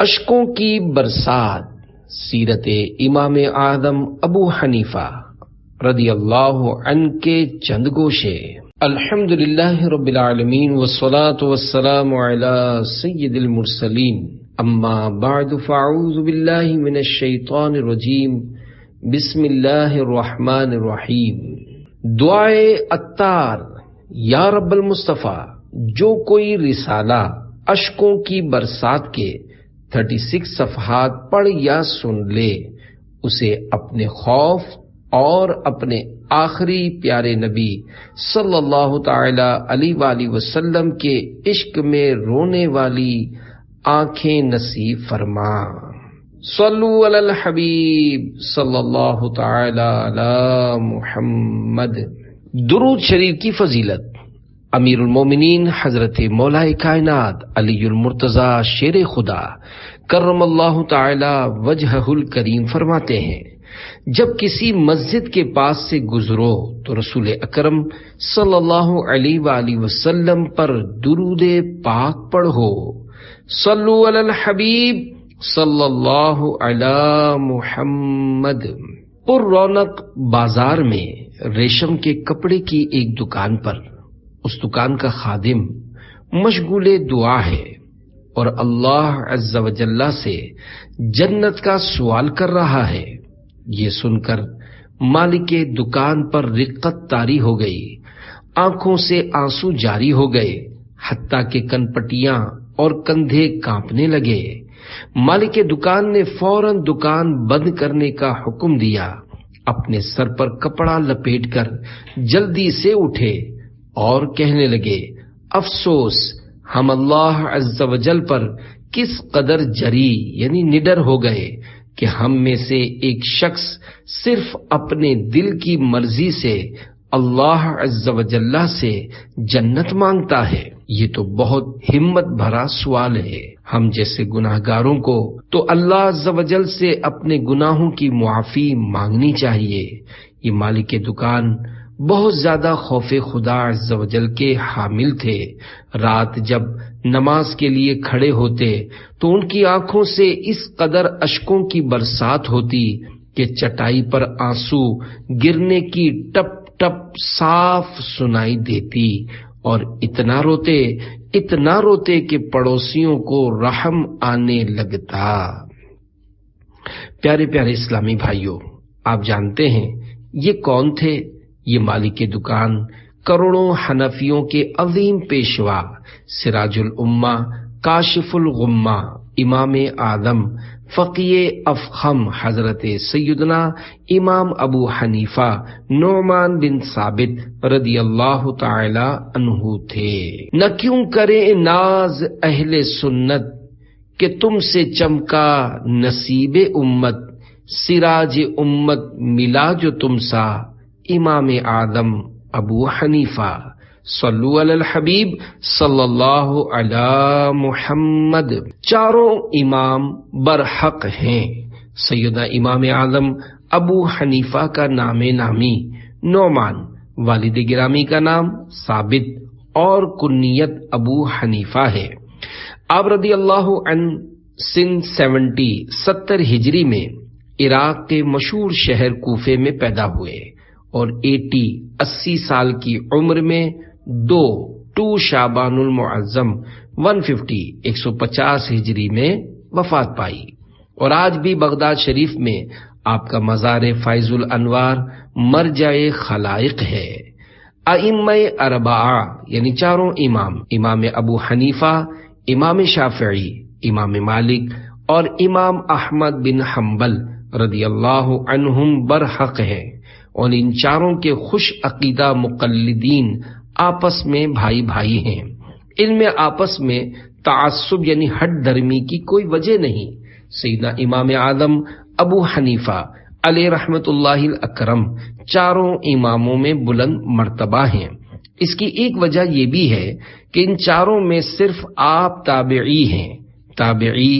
اشکوں کی برسات، سیرت امام اعظم ابو حنیفہ رضی اللہ عنہ کے چند گوشے۔ الحمدللہ رب العالمین والصلاة والسلام علی سید المرسلین، اما بعد فاعوذ باللہ من الشیطان الرجیم، بسم اللہ الرحمن الرحیم۔ دعائے عطار۔ یا رب المصطفیٰ، جو کوئی رسالہ اشکوں کی برسات کے 36 صفحات پڑھ یا سن لے، اسے اپنے خوف اور اپنے آخری پیارے نبی صلی اللہ تعالی علیہ وآلہ وسلم کے عشق میں رونے والی آنکھیں نصیب فرما۔ صلو علی الحبیب صلی اللہ تعالی علی محمد۔ درود شریف کی فضیلت۔ امیر المومنین حضرت مولا کائنات علی المرتضی شیر خدا کرم اللہ تعالی وجہہ الکریم فرماتے ہیں، جب کسی مسجد کے پاس سے گزرو تو رسول اکرم صلی اللہ علیہ وآلہ وسلم پر درود پاک پڑھو۔ صلو علی الحبیب صلی اللہ علی محمد۔ پر رونق بازار میں ریشم کے کپڑے کی ایک دکان پر اس دکان کا خادم مشغول دعا ہے اور اللہ عز و جل سے جنت کا سوال کر رہا ہے۔ یہ سن کر مالک دکان پر رقت طاری ہو گئی، آنکھوں سے آنسو جاری ہو گئے، حتیٰ کہ کن پٹیاں اور کندھے کانپنے لگے۔ مالک دکان نے فوراً دکان بند کرنے کا حکم دیا، اپنے سر پر کپڑا لپیٹ کر جلدی سے اٹھے اور کہنے لگے، افسوس، ہم اللہ عز و جل پر کس قدر جری یعنی نڈر ہو گئے کہ ہم میں سے ایک شخص صرف اپنے دل کی مرضی سے اللہ عز و جل سے جنت مانگتا ہے۔ یہ تو بہت ہمت بھرا سوال ہے۔ ہم جیسے گناہگاروں کو تو اللہ عز و جل سے اپنے گناہوں کی معافی مانگنی چاہیے۔ یہ مالک دکان بہت زیادہ خوف خدا عز و جل کے حامل تھے۔ رات جب نماز کے لیے کھڑے ہوتے تو ان کی آنکھوں سے اس قدر اشکوں کی برسات ہوتی کہ چٹائی پر آنسو گرنے کی ٹپ ٹپ صاف سنائی دیتی، اور اتنا روتے کہ پڑوسیوں کو رحم آنے لگتا۔ پیارے پیارے اسلامی بھائیوں، آپ جانتے ہیں یہ کون تھے؟ یہ مالک دکان کروڑوں حنفیوں کے عظیم پیشوا، سراج الامہ، کاشف الغمہ، امام اعظم، فقیہ افخم حضرت سیدنا امام ابو حنیفہ نعمان بن ثابت رضی اللہ تعالی عنہ تھے۔ نہ کیوں کرے ناز اہل سنت کہ تم سے چمکا نصیب امت، سراج امت ملا جو تم سا امام اعظم ابو حنیفہ۔ صلو علی الحبیب صلی اللہ علی محمد۔ چاروں امام برحق ہیں۔ سیدنا امام اعظم ابو حنیفہ کا نام نامی نعمان، والد گرامی کا نام ثابت اور کنیت ابو حنیفہ ہے۔ آپ رضی اللہ عنہ سن 70 ہجری میں عراق کے مشہور شہر کوفے میں پیدا ہوئے اور 80 سال کی عمر میں 2 شعبان المعظم 150 ہجری میں وفات پائی، اور آج بھی بغداد شریف میں آپ کا مزار فیض الانوار مرجع خلائق ہے۔ ائمہ اربعہ یعنی چاروں امام ابو حنیفہ، امام شافعی، امام مالک اور امام احمد بن حنبل رضی اللہ عنہم برحق ہیں، اور ان چاروں کے خوش عقیدہ مقلدین آپس میں بھائی ہیں۔ ان میں آپس میں تعصب یعنی ہٹ دھرمی کی کوئی وجہ نہیں۔ سیدنا امام اعظم ابو حنیفہ علیہ رحمت اللہ الاکرم چاروں اماموں میں بلند مرتبہ ہیں۔ اس کی ایک وجہ یہ بھی ہے کہ ان چاروں میں صرف آپ تابعی ہیں۔ تابعی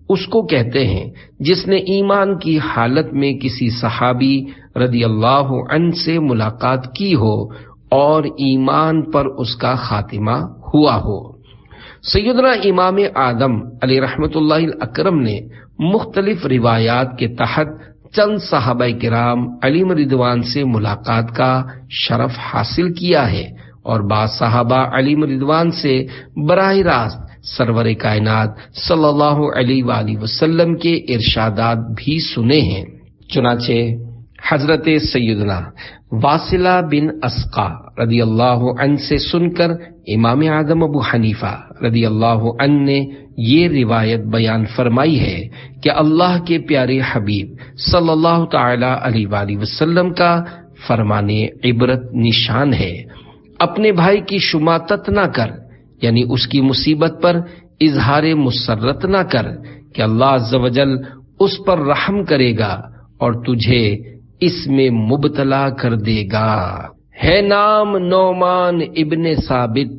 اس کو کہتے ہیں جس نے ایمان کی حالت میں کسی صحابی رضی اللہ عنہ سے ملاقات کی ہو اور ایمان پر اس کا خاتمہ ہوا ہو۔ سیدنا امام اعظم علیہ رحمت اللہ الاکرم نے مختلف روایات کے تحت چند صحابہ کرام علیہ رضوان سے ملاقات کا شرف حاصل کیا ہے اور بعض صحابہ علیہ رضوان سے براہ راست سرور کائنات صلی اللہ علیہ وآلہ وسلم کے ارشادات بھی سنے ہیں۔ چنانچہ حضرت سیدنا واصلہ بن اسقا رضی اللہ عنہ سے سن کر امام اعظم ابو حنیفہ رضی اللہ عنہ نے یہ روایت بیان فرمائی ہے کہ اللہ کے پیارے حبیب صلی اللہ تعالی علیہ وآلہ وسلم کا فرمان عبرت نشان ہے، اپنے بھائی کی شماتت نہ کر، یعنی اس کی مصیبت پر اظہار مسرت نہ کر کہ اللہ عز و جل اس پر رحم کرے گا اور تجھے اس میں مبتلا کر دے گا۔ ہے نام نعمان ابن ثابت،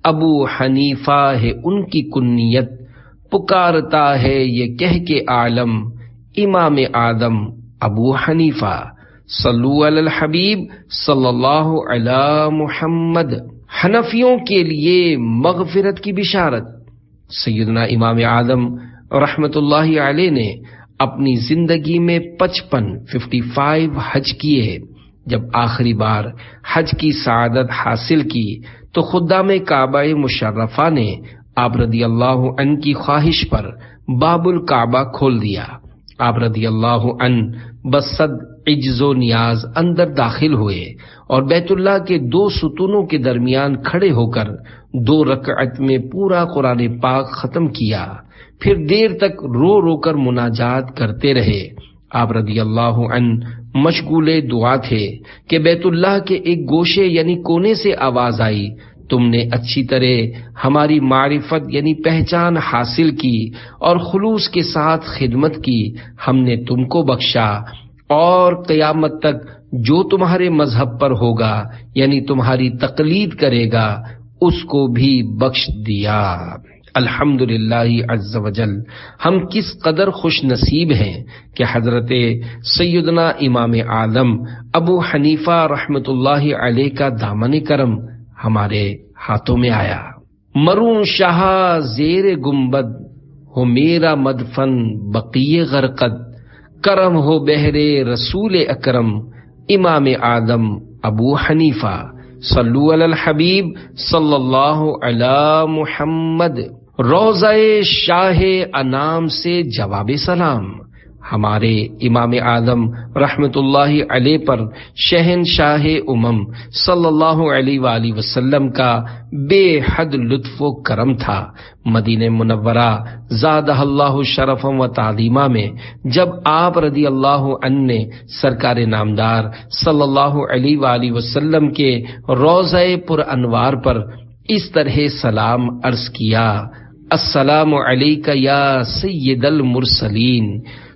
ابو حنیفہ ہے ان کی کنیت، پکارتا ہے یہ کہہ کے عالم امام اعظم ابو حنیفہ، صلو علی الحبیب صلی اللہ علی محمد۔ حنفیوں کے لیے مغفرت کی بشارت۔ سیدنا امام اعظم رحمت اللہ علیہ نے اپنی زندگی میں 55 حج کیے۔ جب آخری بار حج کی سعادت حاصل کی تو خدام کعبہ مشرفہ نے آپ رضی اللہ عنہ کی خواہش پر باب الکعبہ کھول دیا۔ آپ رضی اللہ عنہ بصد عجز و نیاز اندر داخل ہوئے اور بیت اللہ کے 2 ستونوں کے درمیان کھڑے ہو کر 2 رکعت میں پورا قرآن پاک ختم کیا، پھر دیر تک رو رو کر مناجات کرتے رہے۔ آپ رضی اللہ عنہ مشغول دعا تھے کہ بیت اللہ کے ایک گوشے یعنی کونے سے آواز آئی، تم نے اچھی طرح ہماری معرفت یعنی پہچان حاصل کی اور خلوص کے ساتھ خدمت کی، ہم نے تم کو بخشا اور قیامت تک جو تمہارے مذہب پر ہوگا یعنی تمہاری تقلید کرے گا اس کو بھی بخش دیا۔ الحمدللہ عز وجل، ہم کس قدر خوش نصیب ہیں کہ حضرت سیدنا امام اعظم ابو حنیفہ رحمت اللہ علیہ کا دامن کرم ہمارے ہاتھوں میں آیا۔ مروں شاہ زیر گنبد، ہو میرا مدفن بقی غرقد، کرم ہو بہرے رسول اکرم امام اعظم ابو حنیفہ، صلو علی الحبیب صلی اللہ علی محمد۔ روضہ شاہ انام سے جواب سلام، ہمارے امام اعظم رحمت اللہ علیہ پر شہنشاہ امم صلی اللہ علیہ وآلہ وسلم کا بے حد لطف و کرم تھا۔ مدینہ منورہ زادہ اللہ شرفا و تعظیمہ میں جب آپ رضی اللہ عنہ نے سرکار نامدار صلی اللہ علیہ وآلہ وسلم کے روضہ پر انوار پر اس طرح سلام عرض کیا، السلام علیک یا سید المرسلین،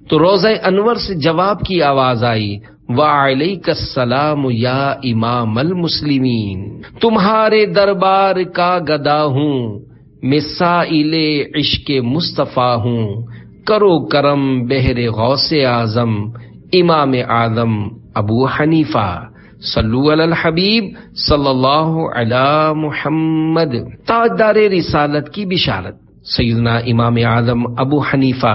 تو روضہ انور سے جواب کی آواز آئی، وعلیک السلام یا امام المسلمین، تمہارے دربار کا گدا ہوں، میں سائل عشق مصطفیٰ ہوں، کرو کرم بہر غوث اعظم امام اعظم ابو حنیفہ، صلو علی الحبیب صلی اللہ علی محمد۔ تاجدار رسالت کی بشارت۔ سیدنا امام اعظم ابو حنیفہ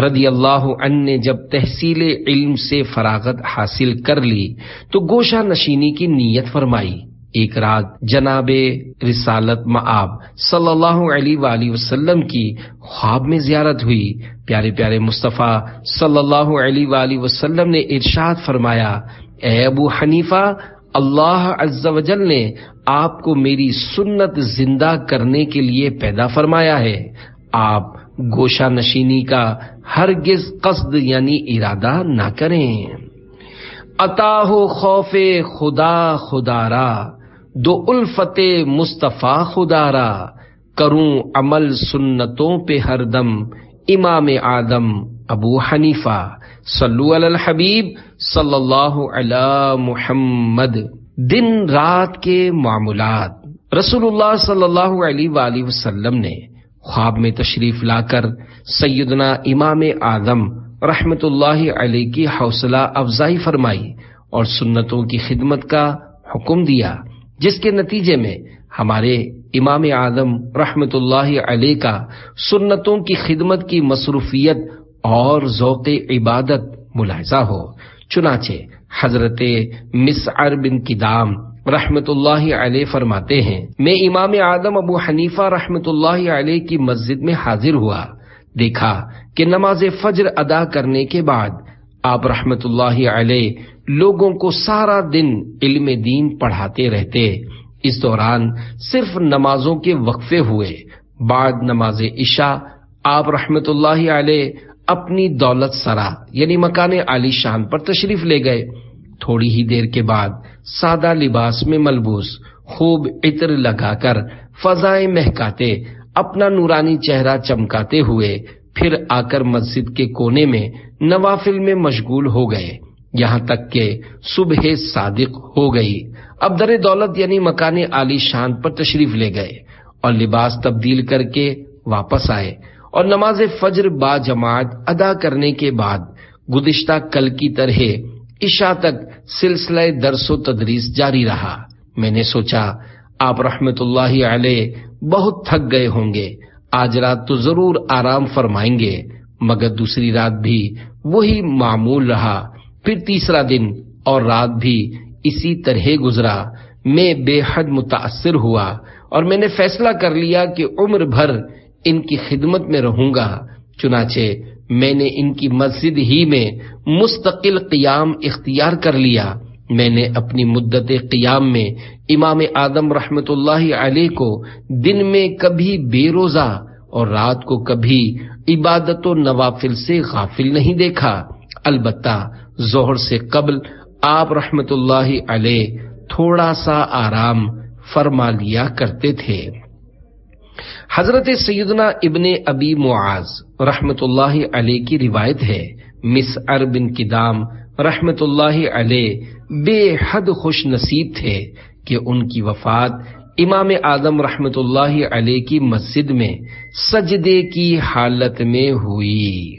رضی اللہ عنہ نے جب تحصیل علم سے فراغت حاصل کر لی تو گوشہ نشینی کی نیت فرمائی۔ ایک رات جناب رسالت مآب صلی اللہ علیہ وآلہ وسلم کی خواب میں زیارت ہوئی۔ پیارے پیارے مصطفیٰ صلی اللہ علیہ وآلہ وسلم نے ارشاد فرمایا، اے ابو حنیفہ، اللہ عز و جل نے آپ کو میری سنت زندہ کرنے کے لیے پیدا فرمایا ہے، آپ گوشہ نشینی کا ہرگز قصد یعنی ارادہ نہ کریں۔ عطا ہو خوف خدا خدارا، دو الفت مصطفیٰ خدارا، کروں عمل سنتوں پہ ہر دم امام اعظم ابو حنیفہ، صلو علی الحبیب صلی اللہ علی محمد۔ دن رات کے معمولات۔ رسول اللہ صلی اللہ علیہ وآلہ وسلم نے خواب میں تشریف لا کر سیدنا امام اعظم رحمت اللہ علیہ کی حوصلہ افزائی فرمائی اور سنتوں کی خدمت کا حکم دیا، جس کے نتیجے میں ہمارے امام اعظم رحمت اللہ علیہ کا سنتوں کی خدمت کی مصروفیت اور ذوق عبادت ملاحظہ ہو۔ چنانچہ حضرت مسعر بن کدام رحمت اللہ علیہ فرماتے ہیں، میں امام اعظم ابو حنیفہ رحمت اللہ علیہ کی مسجد میں حاضر ہوا، دیکھا کہ نماز فجر ادا کرنے کے بعد آپ رحمت اللہ علیہ لوگوں کو سارا دن علم دین پڑھاتے رہتے۔ اس دوران صرف نمازوں کے وقفے ہوئے۔ بعد نماز عشاء آپ رحمت اللہ علیہ اپنی دولت سرا یعنی مکان عالی شان پر تشریف لے گئے۔ تھوڑی ہی دیر کے بعد سادہ لباس میں ملبوس، خوب عطر لگا کر فضائیں مہکاتے، اپنا نورانی چہرہ چمکاتے ہوئے پھر آ کر مسجد کے کونے میں نوافل میں مشغول ہو گئے، یہاں تک کہ صبح صادق ہو گئی۔ اب در دولت یعنی مکان عالی شان پر تشریف لے گئے اور لباس تبدیل کر کے واپس آئے اور نماز فجر با جماعت ادا کرنے کے بعد گزشتہ کل کی طرح عشاء تک سلسلہ درس و تدریس جاری رہا۔ میں نے سوچا آپ رحمت اللہ علیہ بہت تھک گئے ہوں گے، آج رات تو ضرور آرام فرمائیں گے، مگر دوسری رات بھی وہی معمول رہا، پھر تیسرا دن اور رات بھی اسی طرح گزرا۔ میں بے حد متاثر ہوا اور میں نے فیصلہ کر لیا کہ عمر بھر ان کی خدمت میں رہوں گا۔ چنانچہ میں نے ان کی مسجد ہی میں مستقل قیام اختیار کر لیا۔ میں نے اپنی مدت قیام میں امام اعظم رحمت اللہ علیہ کو دن میں کبھی بے روزہ اور رات کو کبھی عبادت و نوافل سے غافل نہیں دیکھا۔ البتہ ظہر سے قبل آپ رحمت اللہ علیہ تھوڑا سا آرام فرما لیا کرتے تھے۔ حضرت سیدنا ابن ابی معاذ رحمت اللہ علیہ کی روایت ہے، مسعر بن کدام رحمت اللہ علیہ بے حد خوش نصیب تھے کہ ان کی وفات امام اعظم رحمت اللہ علیہ کی مسجد میں سجدے کی حالت میں ہوئی۔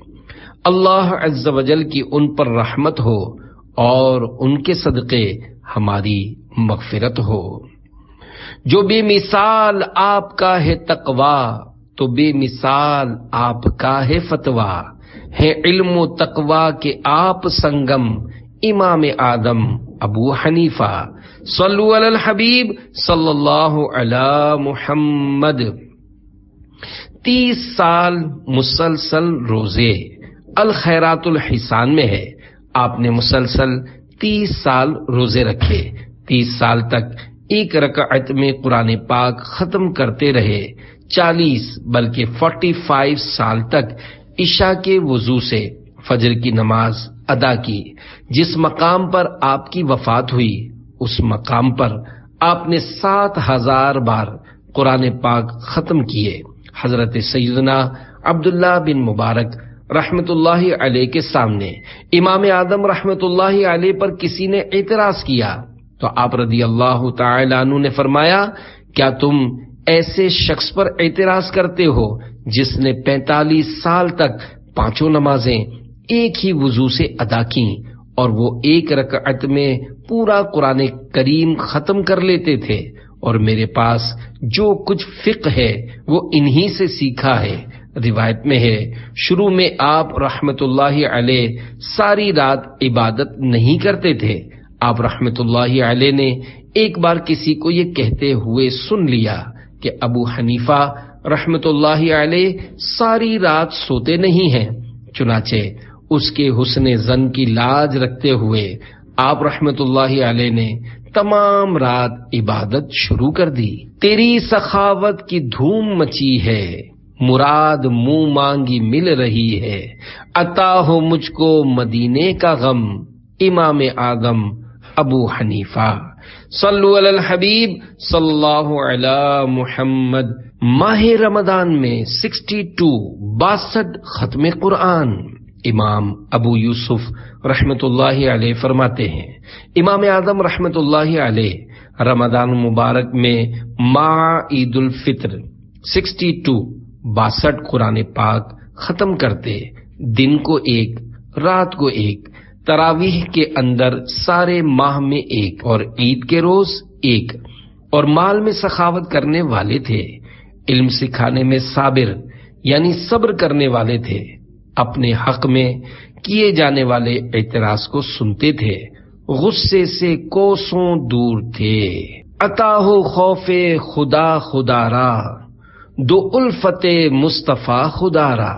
اللہ عز و جل کی ان پر رحمت ہو اور ان کے صدقے ہماری مغفرت ہو۔ جو بے مثال آپ کا ہے تقوی تو بے مثال آپ کا ہے فتویٰ، ہے علم و تقوی کے آپ سنگم امام اعظم ابو حنیفہ۔ صلو علی الحبیب صلی اللہ علی محمد۔ 30 سال مسلسل روزے الخیرات الحسان میں ہے، آپ نے مسلسل 30 سال روزے رکھے، 30 سال تک ایک رکعت میں قرآن پاک ختم کرتے رہے، 40 بلکہ 45 سال تک عشاء کے وضو سے فجر کی نماز ادا کی۔ جس مقام پر آپ کی وفات ہوئی اس مقام پر آپ نے 7000 بار قرآن پاک ختم کیے۔ حضرت سیدنا عبداللہ بن مبارک رحمت اللہ علیہ کے سامنے امام اعظم رحمت اللہ علیہ پر کسی نے اعتراض کیا تو آپ رضی اللہ تعالی عنہ نے فرمایا، کیا تم ایسے شخص پر اعتراض کرتے ہو جس نے 45 سال تک 5 نمازیں ایک ہی وضو سے ادا کی اور وہ ایک رکعت میں پورا قرآن کریم ختم کر لیتے تھے، اور میرے پاس جو کچھ فقہ ہے وہ انہی سے سیکھا ہے۔ روایت میں ہے شروع میں آپ رحمت اللہ علیہ ساری رات عبادت نہیں کرتے تھے۔ آپ رحمت اللہ علیہ نے ایک بار کسی کو یہ کہتے ہوئے سن لیا کہ ابو حنیفہ رحمت اللہ علیہ ساری رات سوتے نہیں ہیں، چنانچہ اس کے حسن ظن کی لاج رکھتے ہوئے آپ رحمت اللہ علیہ نے تمام رات عبادت شروع کر دی۔ تیری سخاوت کی دھوم مچی ہے، مراد منہ مانگی مل رہی ہے، عطا ہو مجھ کو مدینے کا غم امام اعظم ابو حنیفہ۔ صلو علی الحبیب صلی اللہ علی محمد۔ ماہ رمضان میں 62 ختم قرآن۔ امام ابو یوسف رحمت اللہ علیہ فرماتے ہیں، امام اعظم رحمت اللہ علیہ رمضان مبارک میں مع عید الفطر 62 قرآن پاک ختم کرتے، دن کو ایک رات کو ایک، تراویح کے اندر سارے ماہ میں ایک اور عید کے روز ایک۔ اور مال میں سخاوت کرنے والے تھے، علم سکھانے میں صابر یعنی صبر کرنے والے تھے، اپنے حق میں کیے جانے والے اعتراض کو سنتے تھے، غصے سے کوسوں دور تھے۔ عطا ہو خوف خدا خدارا، دو الفت مصطفیٰ خدارا،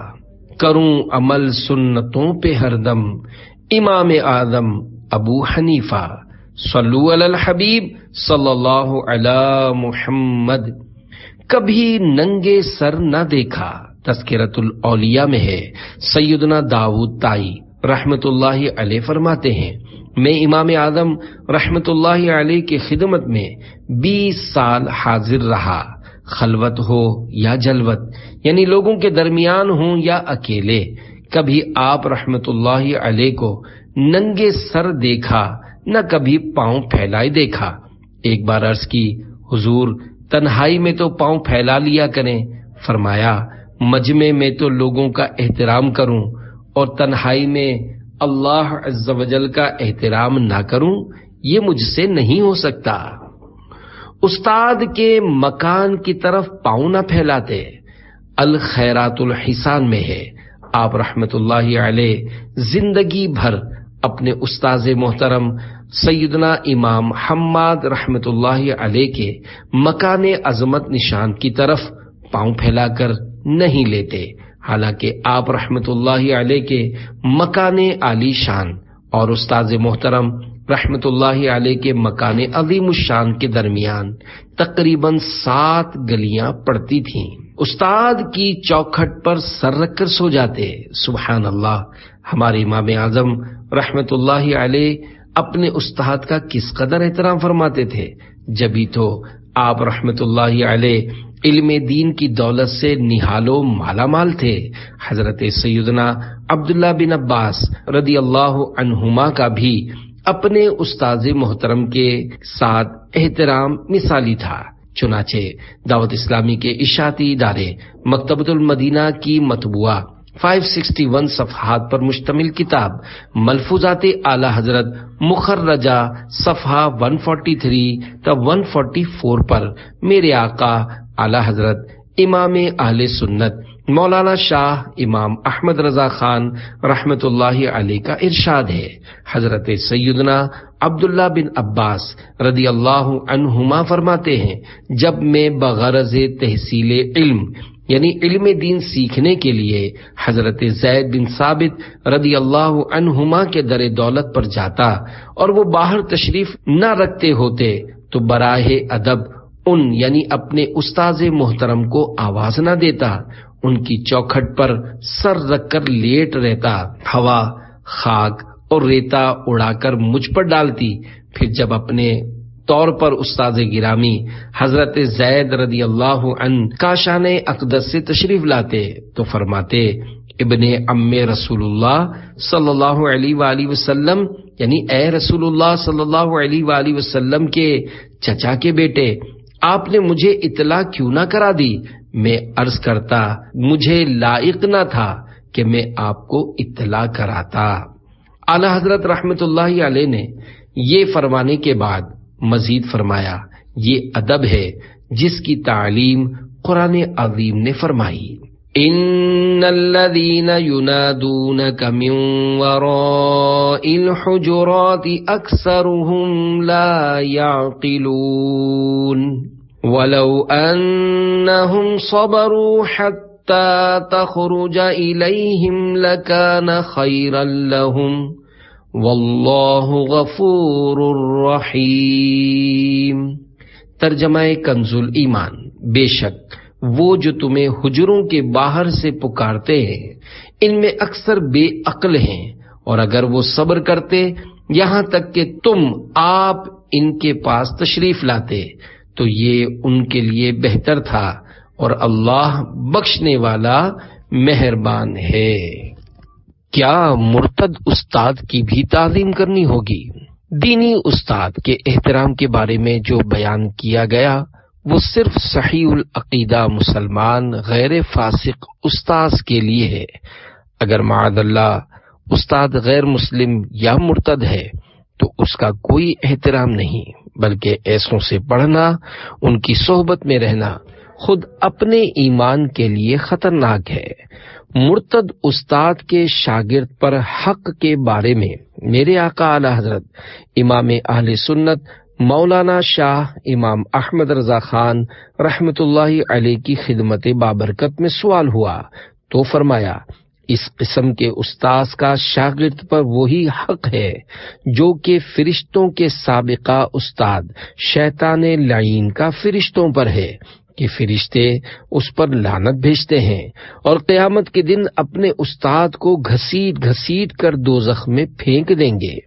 کروں عمل سنتوں پہ ہر دم، امام اعظم ابو حنیفہ، صلو علی الحبیب صلی اللہ علی محمد۔ کبھی ننگے سر نہ دیکھا، تذکرۃ الاولیاء میں ہے۔ سیدنا داؤد طائی رحمت اللہ علیہ فرماتے ہیں، میں امام اعظم رحمت اللہ علیہ کی خدمت میں 20 سال حاضر رہا، خلوت ہو یا جلوت، یعنی لوگوں کے درمیان ہوں یا اکیلے، کبھی آپ رحمت اللہ علیہ کو ننگے سر دیکھا، نہ کبھی پاؤں پھیلائے دیکھا۔ ایک بار عرض کی، حضور تنہائی میں تو پاؤں پھیلا لیا کریں۔ فرمایا، مجمع میں تو لوگوں کا احترام کروں اور تنہائی میں اللہ عز و جل کا احترام نہ کروں، یہ مجھ سے نہیں ہو سکتا۔ استاد کے مکان کی طرف پاؤں نہ پھیلاتے۔ الخیرات الحسان میں ہے، آپ رحمت اللہ علیہ زندگی بھر اپنے استاذ محترم سیدنا امام حماد رحمت اللہ علیہ کے مکان عظمت نشان کی طرف پاؤں پھیلا کر نہیں لیتے، حالانکہ آپ رحمت اللہ علیہ کے مکان عالی شان اور استاذ محترم رحمت اللہ علیہ کے مکان عظیم الشان کے درمیان تقریباً 7 گلیاں پڑتی تھیں۔ استاد کی چوکھٹ پر سر رکھ کر سو جاتے۔ سبحان اللہ، ہمارے امام اعظم رحمت اللہ علیہ اپنے استاد کا کس قدر احترام فرماتے تھے، جبھی تو آپ رحمت اللہ علیہ علم دین کی دولت سے نہال و مالا مال تھے۔ حضرت سیدنا عبداللہ بن عباس رضی اللہ عنہما کا بھی اپنے استاذ محترم کے ساتھ احترام مثالی تھا۔ چنانچہ دعوت اسلامی کے اشاعتی ادارے مکتبۃ المدینہ کی مطبوعہ 561 صفحات پر مشتمل کتاب ملفوظات اعلی حضرت مخرجہ صفحہ 143 تا 144 پر میرے آقا اعلی حضرت امام اہل سنت مولانا شاہ امام احمد رضا خان رحمت اللہ علیہ کا ارشاد ہے، حضرت سیدنا عبداللہ بن عباس رضی اللہ عنہما فرماتے ہیں، جب میں بغرض تحصیل علم یعنی علم دین سیکھنے کے لیے حضرت زید بن ثابت رضی اللہ عنہما کے در دولت پر جاتا اور وہ باہر تشریف نہ رکھتے ہوتے تو براہ ادب ان یعنی اپنے استاذ محترم کو آواز نہ دیتا، ان کی چوکھٹ پر سر رکھ کر لیٹ رہتا، ہوا، خاک اور ریتا اڑا کر مجھ پر ڈالتی، پھر جب اپنے طور پر استاذ گرامی حضرت زید رضی اللہ عنہ کاشان اقدس سے تشریف لاتے تو فرماتے، ابن ام رسول اللہ صلی اللہ علیہ وآلہ وسلم، یعنی اے رسول اللہ صلی اللہ علیہ وآلہ وسلم کے چچا کے بیٹے، آپ نے مجھے اطلاع کیوں نہ کرا دی؟ میں عرض کرتا، مجھے لائق نہ تھا کہ میں آپ کو اطلاع کراتا۔ اعلی حضرت رحمت اللہ علیہ نے یہ فرمانے کے بعد مزید فرمایا، یہ ادب ہے جس کی تعلیم قرآن عظیم نے فرمائی، ان الذین ینادونک من وراء الحجرات اکثرهم لا يعقلون ولو انهم صبروا حتى تخرج الیہم لکان خیرا لهم واللہ غفور رحیم۔ ترجمہ کنز الایمان، بے شک وہ جو تمہیں حجروں کے باہر سے پکارتے ہیں ان میں اکثر بے عقل ہیں، اور اگر وہ صبر کرتے یہاں تک کہ تم آپ ان کے پاس تشریف لاتے تو یہ ان کے لیے بہتر تھا، اور اللہ بخشنے والا مہربان ہے۔ کیا مرتد استاد کی بھی تعظیم کرنی ہوگی؟ دینی استاد کے احترام کے بارے میں جو بیان کیا گیا وہ صرف صحیح العقیدہ مسلمان غیر فاسق استاذ کے لیے ہے۔ اگر معاذ اللہ استاد غیر مسلم یا مرتد ہے تو اس کا کوئی احترام نہیں، بلکہ ایسوں سے پڑھنا، ان کی صحبت میں رہنا خود اپنے ایمان کے لیے خطرناک ہے۔ مرتد استاد کے شاگرد پر حق کے بارے میں میرے آقا اعلی حضرت امام اہل سنت مولانا شاہ امام احمد رضا خان رحمت اللہ علیہ کی خدمت بابرکت میں سوال ہوا تو فرمایا، اس قسم کے استاذ کا شاگرد پر وہی حق ہے جو کہ فرشتوں کے سابقہ استاد شیطان لعین کا فرشتوں پر ہے کہ فرشتے اس پر لعنت بھیجتے ہیں اور قیامت کے دن اپنے استاد کو گھسیٹ گھسیٹ کر دوزخ میں پھینک دیں گے۔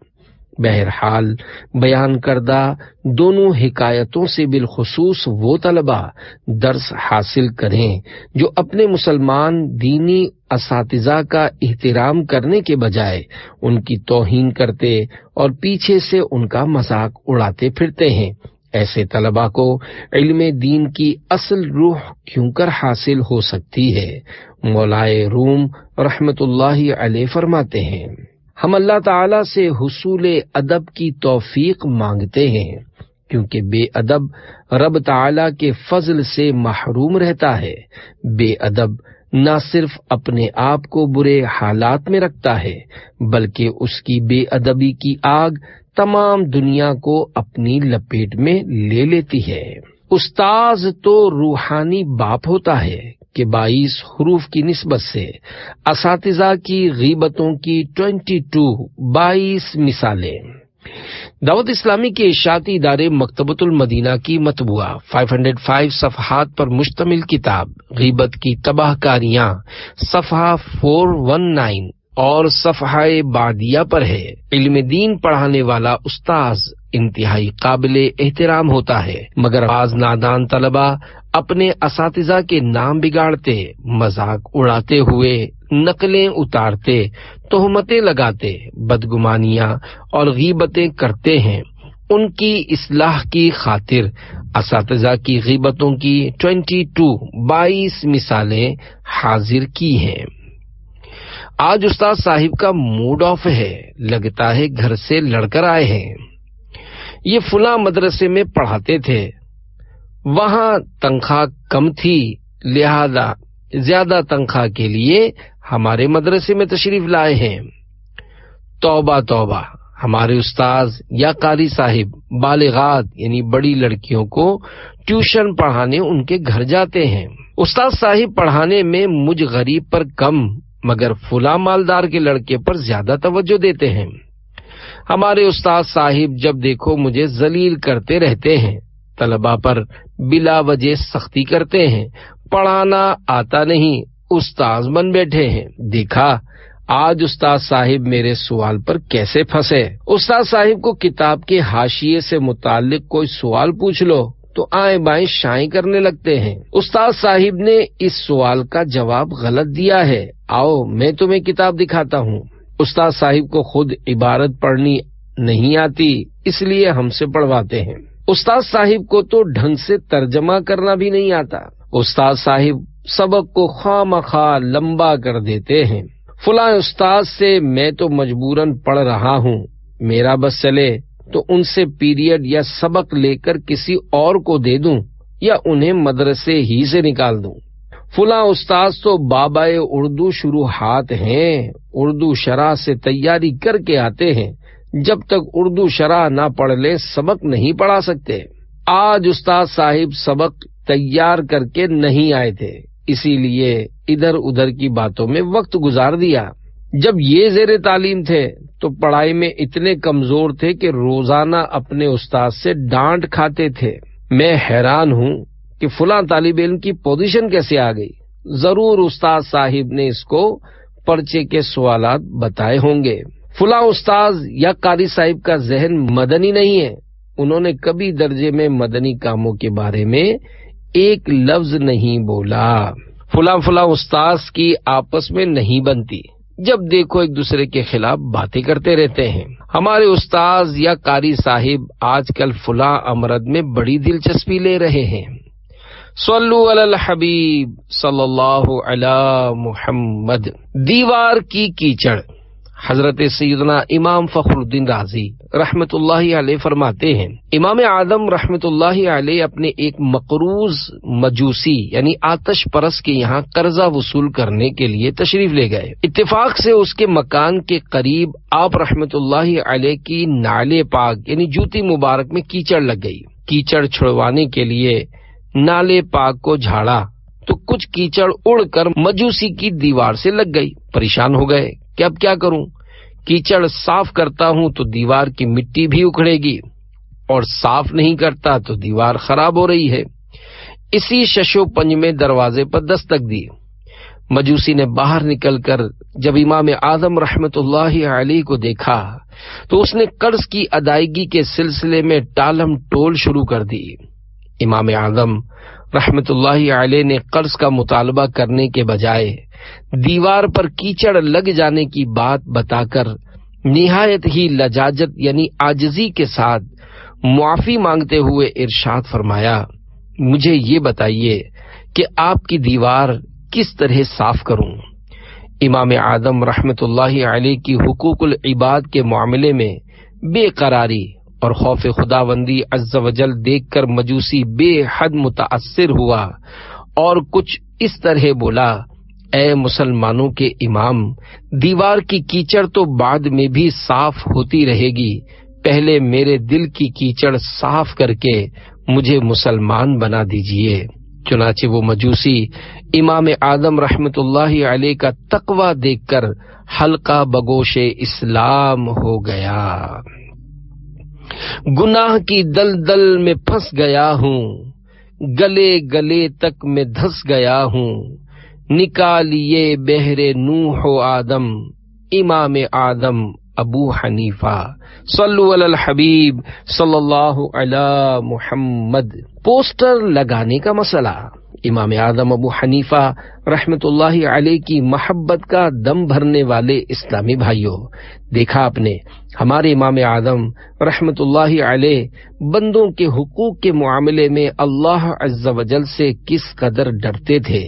بہرحال بیان کردہ دونوں حکایتوں سے بالخصوص وہ طلبہ درس حاصل کریں جو اپنے مسلمان دینی اساتذہ کا احترام کرنے کے بجائے ان کی توہین کرتے اور پیچھے سے ان کا مذاق اڑاتے پھرتے ہیں۔ ایسے طلبہ کو علم دین کی اصل روح کیوں کر حاصل ہو سکتی ہے؟ مولائے روم رحمت اللہ علیہ فرماتے ہیں، ہم اللہ تعالی سے حصول ادب کی توفیق مانگتے ہیں، کیونکہ بے ادب رب تعالی کے فضل سے محروم رہتا ہے۔ بے ادب نہ صرف اپنے آپ کو برے حالات میں رکھتا ہے بلکہ اس کی بے ادبی کی آگ تمام دنیا کو اپنی لپیٹ میں لے لیتی ہے۔ استاذ تو روحانی باپ ہوتا ہے کہ 22 حروف کی نسبت سے اساتذہ کی غیبتوں کی 22 مثالیں۔ دعوت اسلامی کے اشاعتی ادارے مکتبۃ المدینہ کی مطبوعہ 505 صفحات پر مشتمل کتاب غیبت کی تباہ کاریاں صفحہ 419 اور صفحہ بعدیہ پر ہے۔ علم دین پڑھانے والا استاذ انتہائی قابل احترام ہوتا ہے، مگر بعض نادان طلبہ اپنے اساتذہ کے نام بگاڑتے، مذاق اڑاتے ہوئے، نقلیں اتارتے، تہمتیں لگاتے، بدگمانیاں اور غیبتیں کرتے ہیں۔ ان کی اصلاح کی خاطر اساتذہ کی غیبتوں کی 22 مثالیں حاضر کی ہیں۔ آج استاد صاحب کا موڈ آف ہے، لگتا ہے گھر سے لڑ کر آئے ہیں۔ یہ فلاں مدرسے میں پڑھاتے تھے، وہاں تنخواہ کم تھی، لہذا زیادہ تنخواہ کے لیے ہمارے مدرسے میں تشریف لائے ہیں۔ توبہ توبہ، ہمارے استاذ یا قاری صاحب بالغات یعنی بڑی لڑکیوں کو ٹیوشن پڑھانے ان کے گھر جاتے ہیں۔ استاد صاحب پڑھانے میں مجھ غریب پر کم مگر فلاں مالدار کے لڑکے پر زیادہ توجہ دیتے ہیں۔ ہمارے استاد صاحب جب دیکھو مجھے ذلیل کرتے رہتے ہیں، طلبہ پر بلا وجہ سختی کرتے ہیں، پڑھانا آتا نہیں، استاذ بن بیٹھے ہیں۔ دیکھا آج استاد صاحب میرے سوال پر کیسے پھنسے۔ استاد صاحب کو کتاب کے حاشیے سے متعلق کوئی سوال پوچھ لو تو آئیں بائیں شائیں کرنے لگتے ہیں۔ استاد صاحب نے اس سوال کا جواب غلط دیا ہے، آؤ میں تمہیں کتاب دکھاتا ہوں۔ استاد صاحب کو خود عبارت پڑھنی نہیں آتی، اس لیے ہم سے پڑھواتے ہیں۔ استاد صاحب کو تو ڈھنگ سے ترجمہ کرنا بھی نہیں آتا۔ استاد صاحب سبق کو خواہ لمبا کر دیتے ہیں۔ فلاں استاد سے میں تو مجبوراً پڑھ رہا ہوں، میرا بس چلے تو ان سے پیریڈ یا سبق لے کر کسی اور کو دے دوں یا انہیں مدرسے ہی سے نکال دوں۔ فلاں استاد تو بابائے اردو شروحات ہیں، اردو شرح سے تیاری کر کے آتے ہیں، جب تک اردو شرح نہ پڑھ لے سبق نہیں پڑھا سکتے۔ آج استاد صاحب سبق تیار کر کے نہیں آئے تھے، اسی لیے ادھر ادھر کی باتوں میں وقت گزار دیا۔ جب یہ زیر تعلیم تھے تو پڑھائی میں اتنے کمزور تھے کہ روزانہ اپنے استاد سے ڈانٹ کھاتے تھے۔ میں حیران ہوں کہ فلاں طالب علم کی پوزیشن کیسے آ گئی۔ ضرور استاد صاحب نے اس کو پرچے کے سوالات بتائے ہوں گے۔ فلاں استاد یا قاری صاحب کا ذہن مدنی نہیں ہے، انہوں نے کبھی درجے میں مدنی کاموں کے بارے میں ایک لفظ نہیں بولا۔ فلاں استاد کی آپس میں نہیں بنتی، جب دیکھو ایک دوسرے کے خلاف باتیں کرتے رہتے ہیں۔ ہمارے استاذ یا قاری صاحب آج کل فلاں امرد میں بڑی دلچسپی لے رہے ہیں۔ صلو علی الحبیب صلی اللہ علی محمد۔ دیوار کی کیچڑ، حضرت سیدنا امام فخر الدین رازی رحمت اللہ علیہ فرماتے ہیں، امام اعظم رحمت اللہ علیہ اپنے ایک مقروض مجوسی یعنی آتش پرست کے یہاں قرضہ وصول کرنے کے لیے تشریف لے گئے۔ اتفاق سے اس کے مکان کے قریب آپ رحمت اللہ علیہ کی نعل پاک یعنی جوتی مبارک میں کیچڑ لگ گئی۔ کیچڑ چھڑوانے کے لیے نعل پاک کو جھاڑا تو کچھ کیچڑ اڑ کر مجوسی کی دیوار سے لگ گئی۔ پریشان ہو گئے کہ اب کیا کروں، کیچڑ صاف کرتا ہوں تو دیوار کی مٹی بھی اکھڑے گی اور صاف نہیں کرتا تو دیوار خراب ہو رہی ہے۔ اسی ششو پنج میں دروازے پر دستک دی۔ مجوسی نے باہر نکل کر جب امام اعظم رحمت اللہ علیہ کو دیکھا تو اس نے قرض کی ادائیگی کے سلسلے میں ٹالم ٹول شروع کر دی۔ امام اعظم رحمت اللہ علیہ نے قرض کا مطالبہ کرنے کے بجائے دیوار پر کیچڑ لگ جانے کی بات بتا کر نہایت ہی لجاجت یعنی عاجزی کے ساتھ معافی مانگتے ہوئے ارشاد فرمایا، مجھے یہ بتائیے کہ آپ کی دیوار کس طرح صاف کروں؟ امام اعظم رحمت اللہ علیہ کی حقوق العباد کے معاملے میں بے قراری اور خوف خداوندی عز و جل دیکھ کر مجوسی بے حد متاثر ہوا اور کچھ اس طرح بولا، اے مسلمانوں کے امام، دیوار کی کیچڑ تو بعد میں بھی صاف ہوتی رہے گی، پہلے میرے دل کی کیچڑ صاف کر کے مجھے مسلمان بنا دیجئے۔ چنانچہ وہ مجوسی امام اعظم رحمت اللہ علیہ کا تقوی دیکھ کر حلقہ بگوش اسلام ہو گیا۔ گناہ کی دلدل میں پھنس گیا ہوں، گلے گلے تک میں دھس گیا ہوں، نکالیے بحر نوح و آدم، امام آدم ابو حنیفہ، صلو علی الحبیب صلی اللہ علی محمد۔ پوسٹر لگانے کا مسئلہ۔ امام اعظم ابو حنیفہ رحمت اللہ علیہ کی محبت کا دم بھرنے والے اسلامی بھائیوں، دیکھا آپ نے ہمارے امام اعظم رحمت اللہ علیہ بندوں کے حقوق کے معاملے میں اللہ عز و جل سے کس قدر ڈرتے تھے۔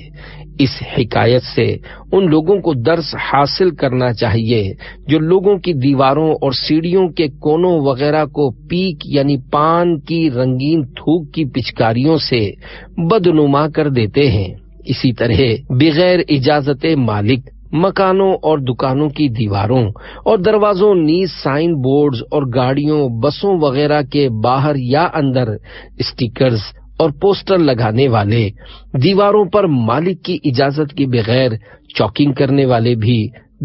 اس حکایت سے ان لوگوں کو درس حاصل کرنا چاہیے جو لوگوں کی دیواروں اور سیڑھیوں کے کونوں وغیرہ کو پیک یعنی پان کی رنگین تھوک کی پچکاریوں سے بدنما کر دیتے ہیں۔ اسی طرح بغیر اجازت مالک مکانوں اور دکانوں کی دیواروں اور دروازوں نیز سائن بورڈز اور گاڑیوں بسوں وغیرہ کے باہر یا اندر اسٹیکرز اور پوسٹر لگانے والے، دیواروں پر مالک کی اجازت کے بغیر چاکنگ کرنے والے بھی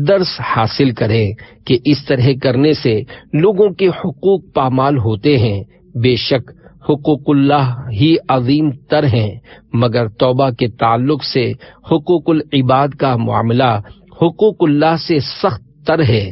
درس حاصل کریں کہ اس طرح کرنے سے لوگوں کے حقوق پامال ہوتے ہیں۔ بے شک حقوق اللہ ہی عظیم تر ہیں، مگر توبہ کے تعلق سے حقوق العباد کا معاملہ حقوق اللہ سے سخت تر ہے۔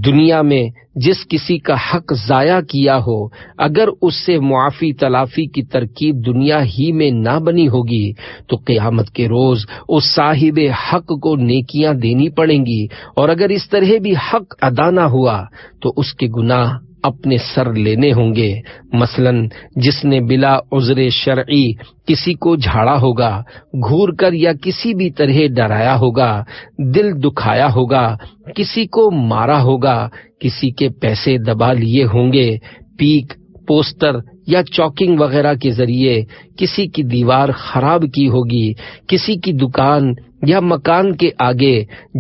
دنیا میں جس کسی کا حق ضائع کیا ہو، اگر اس سے معافی تلافی کی ترکیب دنیا ہی میں نہ بنی ہوگی تو قیامت کے روز اس صاحب حق کو نیکیاں دینی پڑیں گی، اور اگر اس طرح بھی حق ادا نہ ہوا تو اس کے گناہ اپنے سر لینے ہوں گے۔ مثلا جس نے بلا عذر شرعی کسی کو جھاڑا ہوگا، گھور کر یا کسی بھی طرح ڈرایا ہوگا، دل دکھایا ہوگا، کسی کو مارا ہوگا، کسی کے پیسے دبا لیے ہوں گے، پیک، پوسٹر یا چاکنگ وغیرہ کے ذریعے کسی کی دیوار خراب کی ہوگی، کسی کی دکان یا مکان کے آگے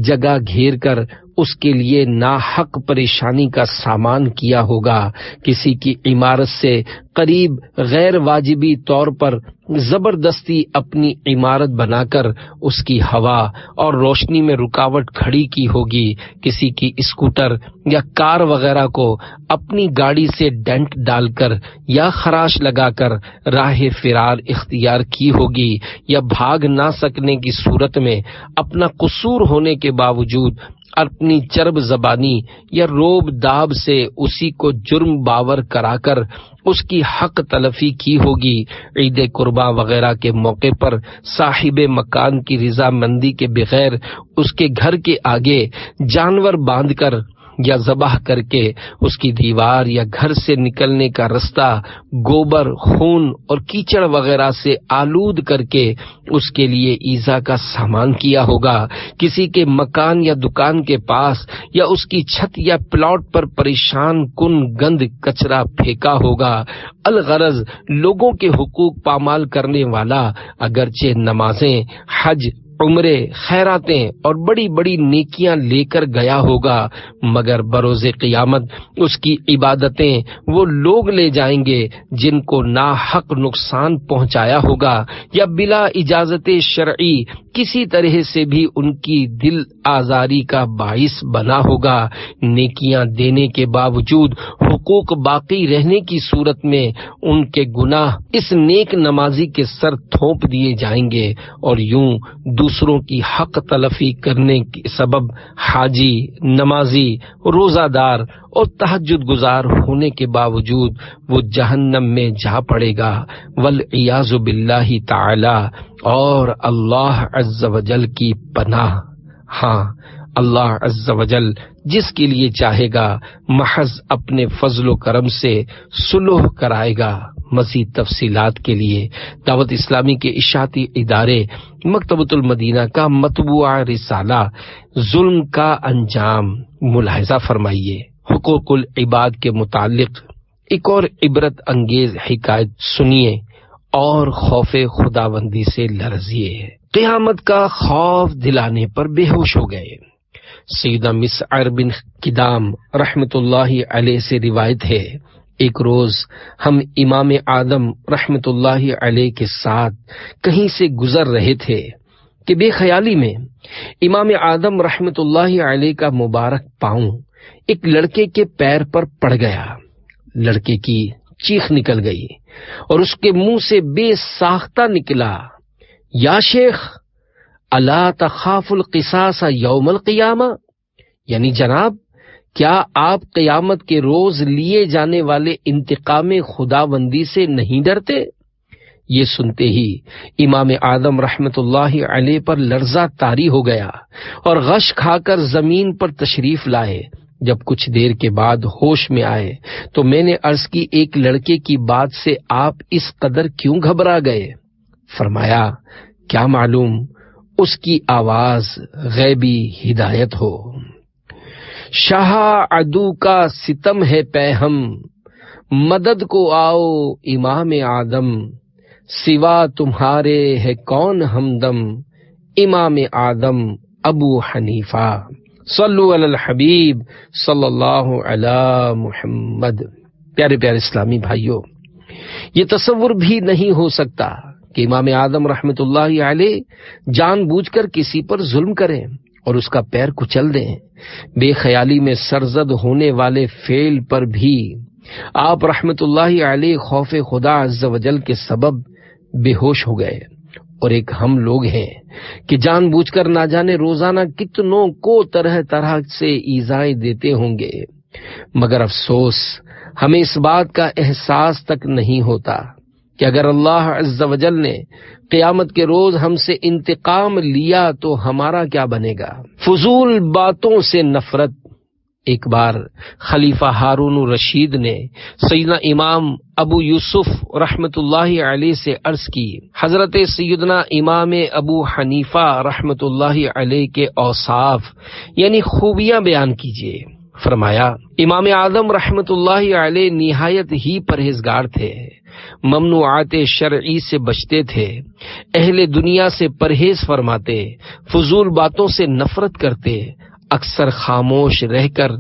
جگہ گھیر کر اس کے لیے ناحق پریشانی کا سامان کیا ہوگا، کسی کی عمارت سے قریب غیر واجبی طور پر زبردستی اپنی عمارت بنا کر اس کی ہوا اور روشنی میں رکاوٹ کھڑی کی ہوگی، کسی کی اسکوٹر یا کار وغیرہ کو اپنی گاڑی سے ڈینٹ ڈال کر یا خراش لگا کر راہ فرار اختیار کی ہوگی، یا بھاگ نہ سکنے کی صورت میں اپنا قصور ہونے کے باوجود اپنی چرب زبانی یا روب داب سے اسی کو جرم باور کرا کر اس کی حق تلفی کی ہوگی، عید قرباں وغیرہ کے موقع پر صاحب مکان کی رضامندی کے بغیر اس کے گھر کے آگے جانور باندھ کر یا ذبح کر کے اس کی دیوار یا گھر سے نکلنے کا رستہ گوبر، خون اور کیچڑ وغیرہ سے آلود کر کے اس کے لیے ایذا کا سامان کیا ہوگا، کسی کے مکان یا دکان کے پاس یا اس کی چھت یا پلاٹ پر پریشان کن گند کچرا پھینکا ہوگا، الغرض لوگوں کے حقوق پامال کرنے والا اگرچہ نمازیں، حج، عمرے، خیراتیں اور بڑی بڑی نیکیاں لے کر گیا ہوگا، مگر بروز قیامت اس کی عبادتیں وہ لوگ لے جائیں گے جن کو ناحق نقصان پہنچایا ہوگا یا بلا اجازت شرعی کسی طرح سے بھی ان کی دل آزاری کا باعث بنا ہوگا۔ نیکیاں دینے کے باوجود حقوق باقی رہنے کی صورت میں ان کے گناہ اس نیک نمازی کے سر تھوپ دیے جائیں گے، اور یوں دوسروں کی حق تلفی کرنے کے سبب حاجی، نمازی، روزہ دار اور تہجد گزار ہونے کے باوجود وہ جہنم میں جا پڑے گا، والعیاذ باللہ تعالی، اور اللہ عز و جل کی پناہ۔ ہاں، اللہ عز و جل جس کے لیے چاہے گا محض اپنے فضل و کرم سے صلح کرائے گا۔ مزید تفصیلات کے لیے دعوت اسلامی کے اشاعتی ادارے مکتبۃ المدینہ کا مطبوعہ رسالہ ظلم کا انجام ملاحظہ فرمائیے۔ حقوق العباد کے متعلق ایک اور عبرت انگیز حکایت سنیے اور خوف خداوندی سے لرزیے۔ قیامت کا خوف دلانے پر بے ہوش ہو گئے۔ سیدنا مسعر بن کدام رحمت اللہ علیہ سے روایت ہے، ایک روز ہم امام اعظم رحمت اللہ علیہ کے ساتھ کہیں سے گزر رہے تھے کہ بے خیالی میں امام اعظم رحمت اللہ علیہ کا مبارک پاؤں ایک لڑکے کے پیر پر پڑ گیا۔ لڑکے کی چیخ نکل گئی اور اس کے منہ سے بے ساختہ نکلا، یا شیخ الا تخاف القصاص یوم القیامہ، یعنی جناب کیا آپ قیامت کے روز لیے جانے والے انتقام خداوندی سے نہیں ڈرتے؟ یہ سنتے ہی امام اعظم رحمت اللہ علیہ پر لرزہ طاری ہو گیا اور غش کھا کر زمین پر تشریف لائے۔ جب کچھ دیر کے بعد ہوش میں آئے تو میں نے عرض کی، ایک لڑکے کی بات سے آپ اس قدر کیوں گھبرا گئے؟ فرمایا، کیا معلوم اس کی آواز غیبی ہدایت ہو۔ شاہ عدو کا ستم ہے پیہم، مدد کو آؤ امام اعظم، سوا تمہارے ہے کون ہمدم، امام اعظم ابو حنیفہ۔ صلو علی الحبیب صلی اللہ علی محمد۔ پیارے پیارے اسلامی بھائیوں، یہ تصور بھی نہیں ہو سکتا کہ امام اعظم رحمت اللہ علیہ جان بوجھ کر کسی پر ظلم کریں اور اس کا پیر کچل دیں۔ بے خیالی میں سرزد ہونے والے فعل پر بھی آپ رحمت اللہ علیہ خوف خدا عز و جل کے سبب بے ہوش ہو گئے، اور ایک ہم لوگ ہیں کہ جان بوجھ کر نہ جانے روزانہ کتنوں کو طرح طرح سے ایذائیں دیتے ہوں گے، مگر افسوس ہمیں اس بات کا احساس تک نہیں ہوتا کہ اگر اللہ عز و جل نے قیامت کے روز ہم سے انتقام لیا تو ہمارا کیا بنے گا۔ فضول باتوں سے نفرت۔ ایک بار خلیفہ ہارون الرشید نے سیدنا امام ابو یوسف رحمت اللہ علیہ سے عرض کی، حضرت سیدنا امام ابو حنیفہ رحمت اللہ علیہ کے اوصاف یعنی خوبیاں بیان کیجیے۔ فرمایا، امام اعظم رحمت اللہ علیہ نہایت ہی پرہیزگار تھے، ممنوعات شرعی سے بچتے تھے، اہل دنیا سے پرہیز فرماتے، فضول باتوں سے نفرت کرتے، اکثر خاموش رہ کر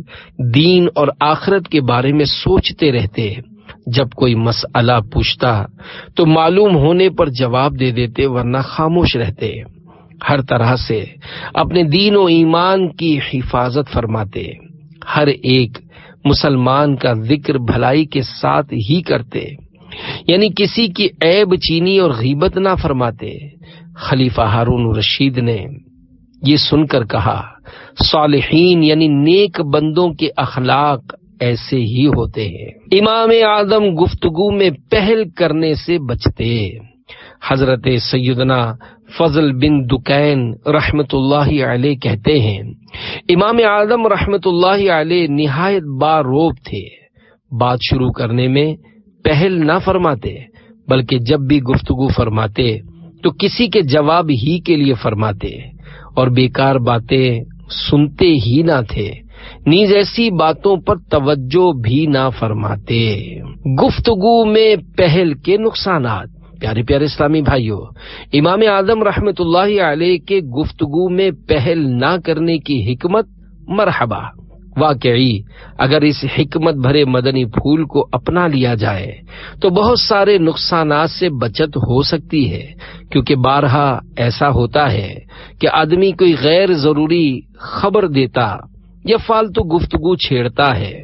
دین اور آخرت کے بارے میں سوچتے رہتے، جب کوئی مسئلہ پوچھتا تو معلوم ہونے پر جواب دے دیتے ورنہ خاموش رہتے، ہر طرح سے اپنے دین و ایمان کی حفاظت فرماتے، ہر ایک مسلمان کا ذکر بھلائی کے ساتھ ہی کرتے، یعنی کسی کی عیب چینی اور غیبت نہ فرماتے۔ خلیفہ ہارون الرشید نے یہ سن کر کہا، صالحین یعنی نیک بندوں کے اخلاق ایسے ہی ہوتے ہیں۔ امام اعظم گفتگو میں پہل کرنے سے بچتے۔ حضرت سیدنا فضل بن دکین رحمت اللہ علیہ کہتے ہیں، امام اعظم رحمت اللہ علیہ نہایت باروب تھے، بات شروع کرنے میں پہل نہ فرماتے، بلکہ جب بھی گفتگو فرماتے تو کسی کے جواب ہی کے لیے فرماتے اور بیکار باتیں سنتے ہی نہ تھے، نیز ایسی باتوں پر توجہ بھی نہ فرماتے۔ گفتگو میں پہل کے نقصانات۔ پیارے پیارے اسلامی بھائیوں، امام اعظم رحمت اللہ علیہ کے گفتگو میں پہل نہ کرنے کی حکمت مرحبا، واقعی اگر اس حکمت بھرے مدنی پھول کو اپنا لیا جائے تو بہت سارے نقصانات سے بچت ہو سکتی ہے، کیونکہ بارہا ایسا ہوتا ہے کہ آدمی کوئی غیر ضروری خبر دیتا یا فالتو گفتگو چھیڑتا ہے،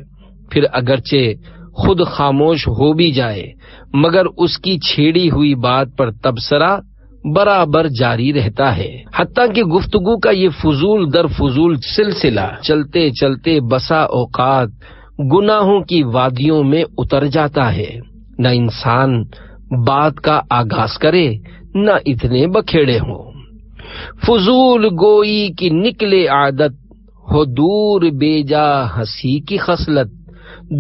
پھر اگرچہ خود خاموش ہو بھی جائے مگر اس کی چھیڑی ہوئی بات پر تبصرہ برابر جاری رہتا ہے، حتیٰ کہ گفتگو کا یہ فضول در فضول سلسلہ چلتے چلتے بسا اوقات گناہوں کی وادیوں میں اتر جاتا ہے۔ نہ انسان بات کا آغاز کرے نہ اتنے بکھیڑے ہوں، فضول گوئی کی نکلے عادت ہو دور بیجا ہنسی کی خصلت،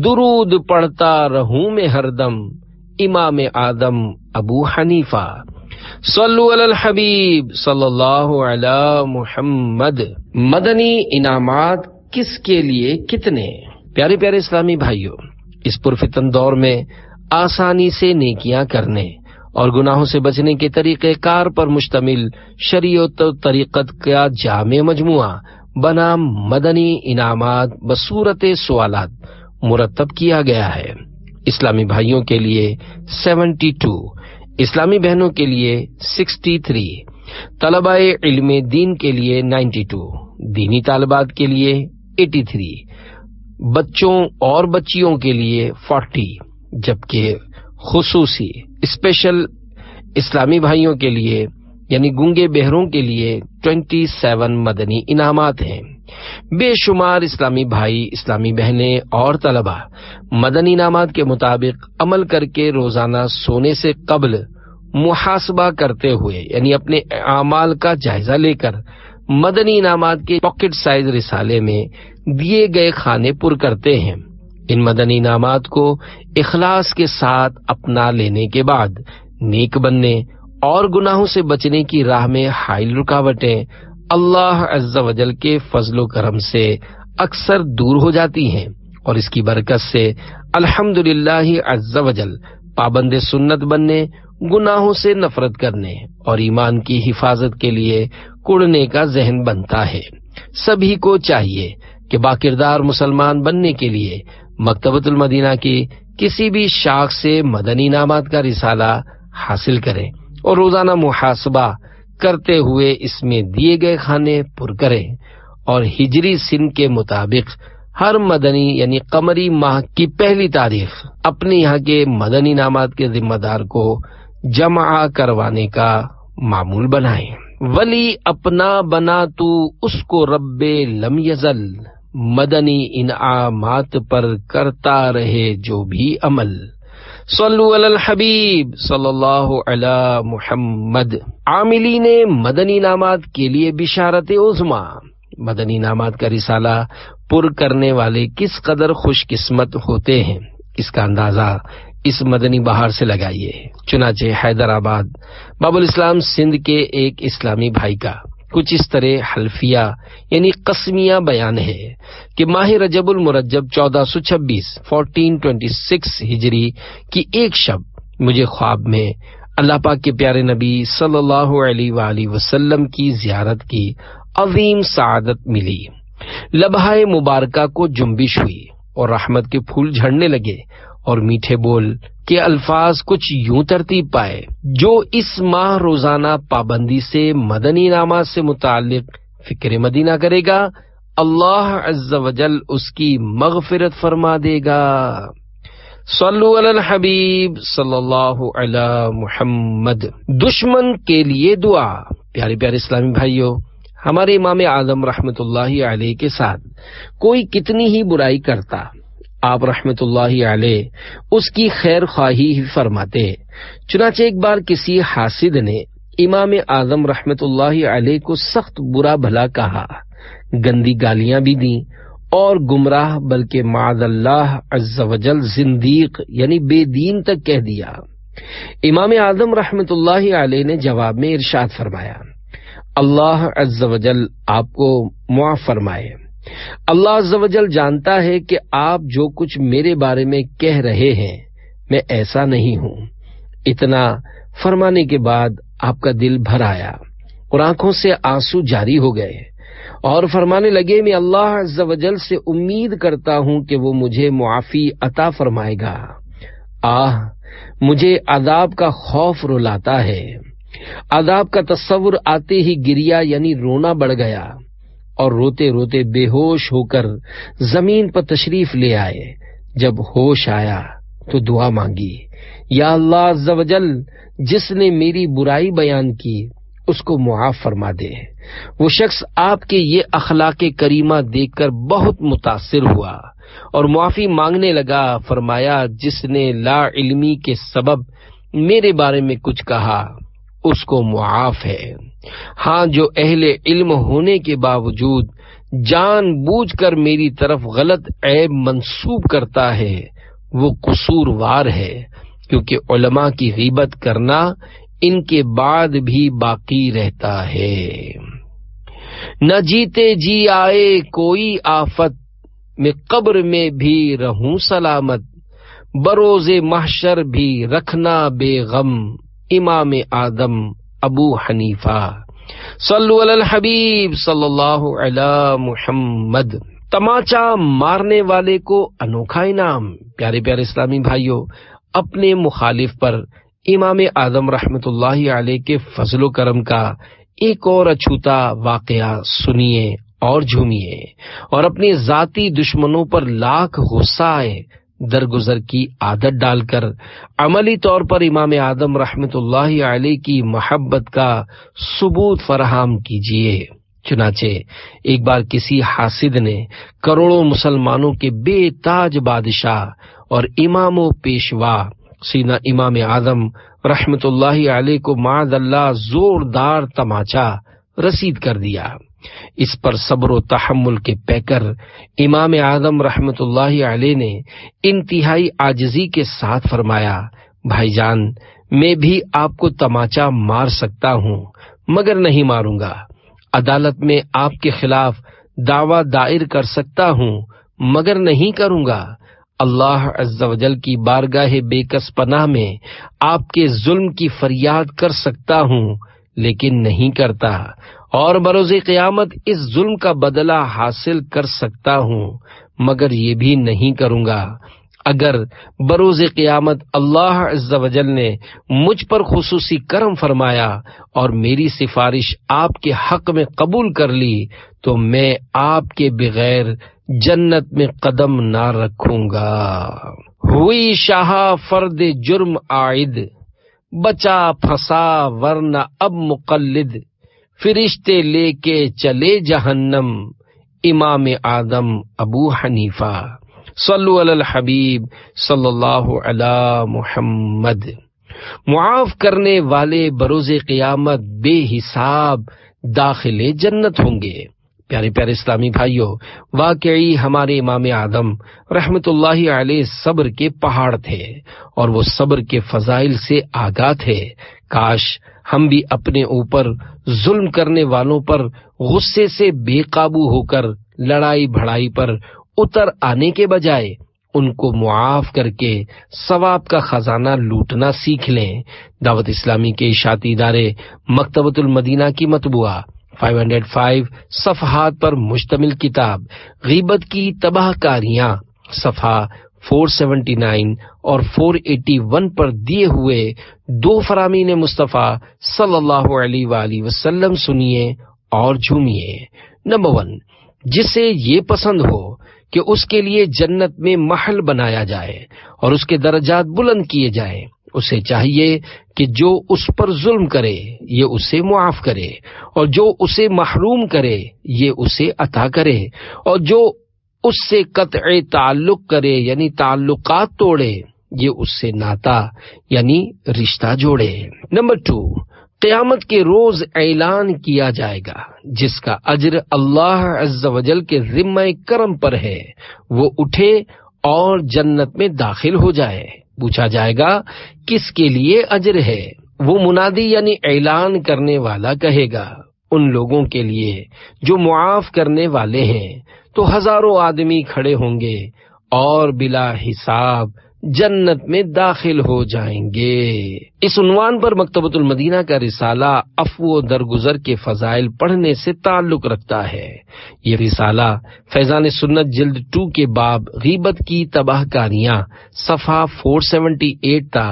درود پڑھتا رہوں میں ہر دم امام اعظم ابو حنیفہ، صلو علی الحبیب صلی اللہ علی محمد۔ مدنی انعامات کس کے لیے کتنے؟ پیارے پیارے اسلامی بھائیوں، اس پرفتن دور میں آسانی سے نیکیاں کرنے اور گناہوں سے بچنے کے طریقہ کار پر مشتمل شریعت و طریقت کا جامع مجموعہ بنام مدنی انعامات بصورت سوالات مرتب کیا گیا ہے۔ اسلامی بھائیوں کے لیے 72، اسلامی بہنوں کے لیے 63، طلباء علم دین کے لیے 92، دینی طالبات کے لیے 83، بچوں اور بچیوں کے لیے 40، جبکہ خصوصی اسپیشل اسلامی بھائیوں کے لیے یعنی گونگے بہروں کے لیے 27 مدنی انعامات ہیں۔ بے شمار اسلامی بھائی، اسلامی بہنیں اور طلباء مدنی انعامات کے مطابق عمل کر کے روزانہ سونے سے قبل محاسبہ کرتے ہوئے یعنی اپنے اعمال کا جائزہ لے کر مدنی انعامات کے پاکٹ سائز رسالے میں دیے گئے خانے پر کرتے ہیں۔ ان مدنی انعامات کو اخلاص کے ساتھ اپنا لینے کے بعد نیک بننے اور گناہوں سے بچنے کی راہ میں حائل رکاوٹیں اللہ عز و جل کے فضل و کرم سے اکثر دور ہو جاتی ہیں، اور اس کی برکت سے الحمدللہ عز و جل پابند سنت بننے، گناہوں سے نفرت کرنے اور ایمان کی حفاظت کے لیے کڑنے کا ذہن بنتا ہے۔ سبھی کو چاہیے کہ باکردار مسلمان بننے کے لیے مکتبۃ المدینہ کی کسی بھی شاخ سے مدنی انعامات کا رسالہ حاصل کریں اور روزانہ محاسبہ کرتے ہوئے اس میں دیے گئے کھانے پر کریں، اور ہجری سن کے مطابق ہر مدنی یعنی قمری ماہ کی پہلی تاریخ اپنے یہاں کے مدنی انعامات کے ذمہ دار کو جمع کروانے کا معمول بنائیں۔ ولی اپنا بنا تو اس کو رب لم یزل، مدنی انعامات پر کرتا رہے جو بھی عمل۔ صلو علی الحبیب صلی اللہ علی محمد۔ عاملین مدنی انعامات کے لیے بشارت عظمیٰ، مدنی انعامات کا رسالہ پر کرنے والے کس قدر خوش قسمت ہوتے ہیں، اس کا اندازہ اس مدنی بہار سے لگائیے۔ چنانچہ حیدرآباد باب الاسلام سندھ کے ایک اسلامی بھائی کا کچھ اس طرح حلفیہ یعنی قسمیہ بیان ہے کہ ماہ رجب المرجب 1426 ہجری کی ایک شب مجھے خواب میں اللہ پاک کے پیارے نبی صلی اللہ علیہ وآلہ وسلم کی زیارت کی عظیم سعادت ملی۔ لبہائے مبارکہ کو جنبش ہوئی اور رحمت کے پھول جھڑنے لگے اور میٹھے بول کے الفاظ کچھ یوں ترتیب پائے: جو اس ماہ روزانہ پابندی سے مدنی انعامات سے متعلق فکر مدینہ کرے گا، اللہ عز و جل اس کی مغفرت فرما دے گا۔ صلو علی الحبیب صلی اللہ علی محمد۔ دشمن کے لیے دعا۔ پیارے پیارے اسلامی بھائیوں، ہمارے امام اعظم رحمت اللہ علیہ کے ساتھ کوئی کتنی ہی برائی کرتا، آپ رحمت اللہ علیہ اس کی خیر خواہی ہی فرماتے۔ چنانچہ ایک بار کسی حاسد نے امام اعظم رحمت اللہ علیہ کو سخت برا بھلا کہا، گندی گالیاں بھی دیں اور گمراہ بلکہ معاذ اللہ عز وجل زندیق یعنی بے دین تک کہہ دیا۔ امام اعظم رحمت اللہ علیہ نے جواب میں ارشاد فرمایا، اللہ عز وجل آپ کو معاف فرمائے۔ اللہ عز وجل جانتا ہے کہ آپ جو کچھ میرے بارے میں کہہ رہے ہیں میں ایسا نہیں ہوں۔ اتنا فرمانے کے بعد آپ کا دل بھر آیا اور آنکھوں سے آنسو جاری ہو گئے اور فرمانے لگے، میں اللہ عز وجل سے امید کرتا ہوں کہ وہ مجھے معافی عطا فرمائے گا۔ مجھے عذاب کا خوف رلاتا ہے۔ عذاب کا تصور آتے ہی گریا یعنی رونا بڑھ گیا اور روتے روتے بے ہوش ہو کر زمین پر تشریف لے آئے۔ جب ہوش آیا تو دعا مانگی، یا اللہ عز و جل، جس نے میری برائی بیان کی اس کو معاف فرما دے۔ وہ شخص آپ کے یہ اخلاق کریمہ دیکھ کر بہت متاثر ہوا اور معافی مانگنے لگا۔ فرمایا، جس نے لا علمی کے سبب میرے بارے میں کچھ کہا اس کو معاف ہے، ہاں جو اہل علم ہونے کے باوجود جان بوجھ کر میری طرف غلط عیب منسوب کرتا ہے وہ قصوروار ہے، کیونکہ علماء کی غیبت کرنا ان کے بعد بھی باقی رہتا ہے۔ نہ جیتے جی آئے کوئی آفت، میں قبر میں بھی رہوں سلامت، بروز محشر بھی رکھنا بے غم، امام آدم ابو حنیفہ۔ صلو علی الحبیب صلی اللہ علی محمد۔ تماچا مارنے والے کو انوکھا انعام۔ پیارے پیارے اسلامی بھائیوں، اپنے مخالف پر امام اعظم رحمت اللہ علیہ کے فضل و کرم کا ایک اور اچھوتا واقعہ سنیے اور جھومیے، اور اپنی ذاتی دشمنوں پر لاکھ غصہ آئے درگزر کی عادت ڈال کر عملی طور پر امام اعظم رحمت اللہ علیہ کی محبت کا ثبوت فراہم کیجیے۔ چنانچہ ایک بار کسی حاسد نے کروڑوں مسلمانوں کے بے تاج بادشاہ اور امام و پیشوا سیدنا امام اعظم رحمت اللہ علیہ کو معاذ اللہ زوردار تماچا رسید کر دیا۔ اس پر صبر و تحمل کے پیکر امام اعظم رحمت اللہ علیہ نے انتہائی عاجزی کے ساتھ فرمایا، بھائی جان، میں بھی آپ کو تماچا مار سکتا ہوں مگر نہیں ماروں گا، عدالت میں آپ کے خلاف دعویٰ دائر کر سکتا ہوں مگر نہیں کروں گا، اللہ عز و جل کی بارگاہ بے کس پناہ میں آپ کے ظلم کی فریاد کر سکتا ہوں لیکن نہیں کرتا، اور بروز قیامت اس ظلم کا بدلہ حاصل کر سکتا ہوں مگر یہ بھی نہیں کروں گا۔ اگر بروز قیامت اللہ عز و جل نے مجھ پر خصوصی کرم فرمایا اور میری سفارش آپ کے حق میں قبول کر لی تو میں آپ کے بغیر جنت میں قدم نہ رکھوں گا۔ ہوئی شاہ فرد جرم عائد، بچا پھنسا ورنہ اب مقلد، فرشتے لے کے چلے جہنم، امام آدم ابو حنیفہ۔ صلو علی الحبیب صلی اللہ علی محمد۔ معاف کرنے والے بروز قیامت بے حساب داخل جنت ہوں گے۔ پیارے پیارے اسلامی بھائیوں، واقعی ہمارے امام اعظم رحمت اللہ علیہ صبر کے پہاڑ تھے اور وہ صبر کے فضائل سے آگاہ تھے۔ کاش ہم بھی اپنے اوپر ظلم کرنے والوں پر غصے سے بے قابو ہو کر لڑائی بھڑائی پر اتر آنے کے بجائے ان کو معاف کر کے ثواب کا خزانہ لوٹنا سیکھ لیں۔ دعوت اسلامی کے اشاعتی ادارے مکتبۃ المدینہ کی مطبوعہ 505 صفحات پر مشتمل کتاب غیبت کی تباہ کاریاں صفحہ 479 اور 481 پر دیے ہوئے دو فرامین مصطفیٰ صلی اللہ علیہ وآلہ وسلم سنیے اور جھومیے۔ نمبر 1، جسے یہ پسند ہو کہ اس کے لیے جنت میں محل بنایا جائے اور اس کے درجات بلند کیے جائیں، اسے چاہیے کہ جو اس پر ظلم کرے یہ اسے معاف کرے، اور جو اسے محروم کرے یہ اسے عطا کرے، اور جو اس سے قطع تعلق کرے یعنی تعلقات توڑے یہ اس سے ناتا یعنی رشتہ جوڑے۔ نمبر 2، قیامت کے روز اعلان کیا جائے گا، جس کا اجر اللہ عز و جل کے ذمہ کرم پر ہے، وہ اٹھے اور جنت میں داخل ہو جائے۔ پوچھا جائے گا کس کے لیے اجر ہے؟ وہ منادی یعنی اعلان کرنے والا کہے گا ان لوگوں کے لیے جو معاف کرنے والے ہیں، تو ہزاروں آدمی کھڑے ہوں گے اور بلا حساب جنت میں داخل ہو جائیں گے۔ اس عنوان پر مکتبۃ المدینہ کا رسالہ عفو و درگزر کے فضائل پڑھنے سے تعلق رکھتا ہے۔ یہ رسالہ فیضان سنت جلد 2 کے باب غیبت کی تباہ کاریاں صفحہ 478 تا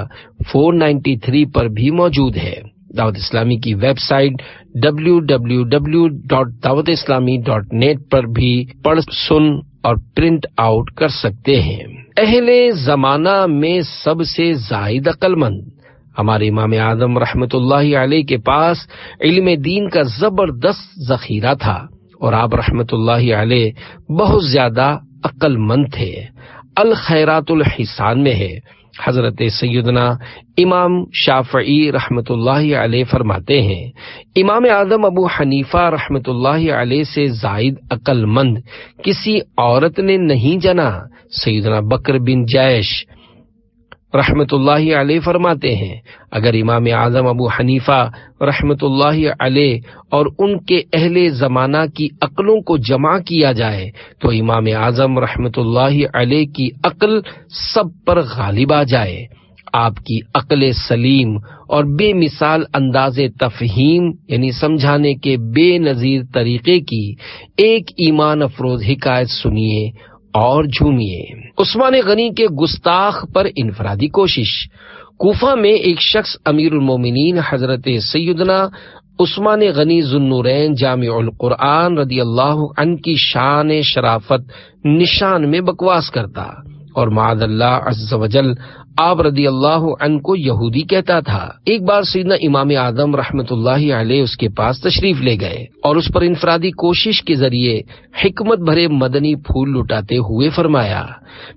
493 پر بھی موجود ہے۔ دعوت اسلامی کی ویب سائٹ www.dawatislami.net پر بھی پڑھ سن اور پرنٹ آؤٹ کر سکتے ہیں۔ اہل زمانہ میں سب سے زائد عقل مند ہمارے امام اعظم رحمت اللہ علیہ کے پاس علم دین کا زبردست ذخیرہ تھا، اور آپ رحمت اللہ علیہ بہت زیادہ عقل مند تھے۔ الخیرات الحسان میں ہے، حضرت سیدنا امام شافعی رحمت اللہ علیہ فرماتے ہیں، امام اعظم ابو حنیفہ رحمت اللہ علیہ سے زائد عقل مند کسی عورت نے نہیں جنا۔ سیدنا بکر بن جیش رحمت اللہ علیہ فرماتے ہیں، اگر امام اعظم ابو حنیفہ رحمت اللہ علیہ اور ان کے اہل زمانہ کی عقلوں کو جمع کیا جائے تو امام اعظم رحمت اللہ علیہ کی عقل سب پر غالب آ جائے۔ آپ کی عقل سلیم اور بے مثال انداز تفہیم یعنی سمجھانے کے بے نظیر طریقے کی ایک ایمان افروز حکایت سنیے اور جھومیے۔ عثمان غنی کے گستاخ پر انفرادی کوشش۔ کوفہ میں ایک شخص امیر المومنین حضرت سیدنا عثمان غنی ذو النورین جامع القرآن رضی اللہ عنہ کی شان شرافت نشان میں بکواس کرتا اور معاذ اللہ عز و جل آپ رضی اللہ عنہ کو یہودی کہتا تھا۔ ایک بار سیدنا امام اعظم رحمت اللہ علیہ اس کے پاس تشریف لے گئے اور اس پر انفرادی کوشش کے ذریعے حکمت بھرے مدنی پھول لٹاتے ہوئے فرمایا،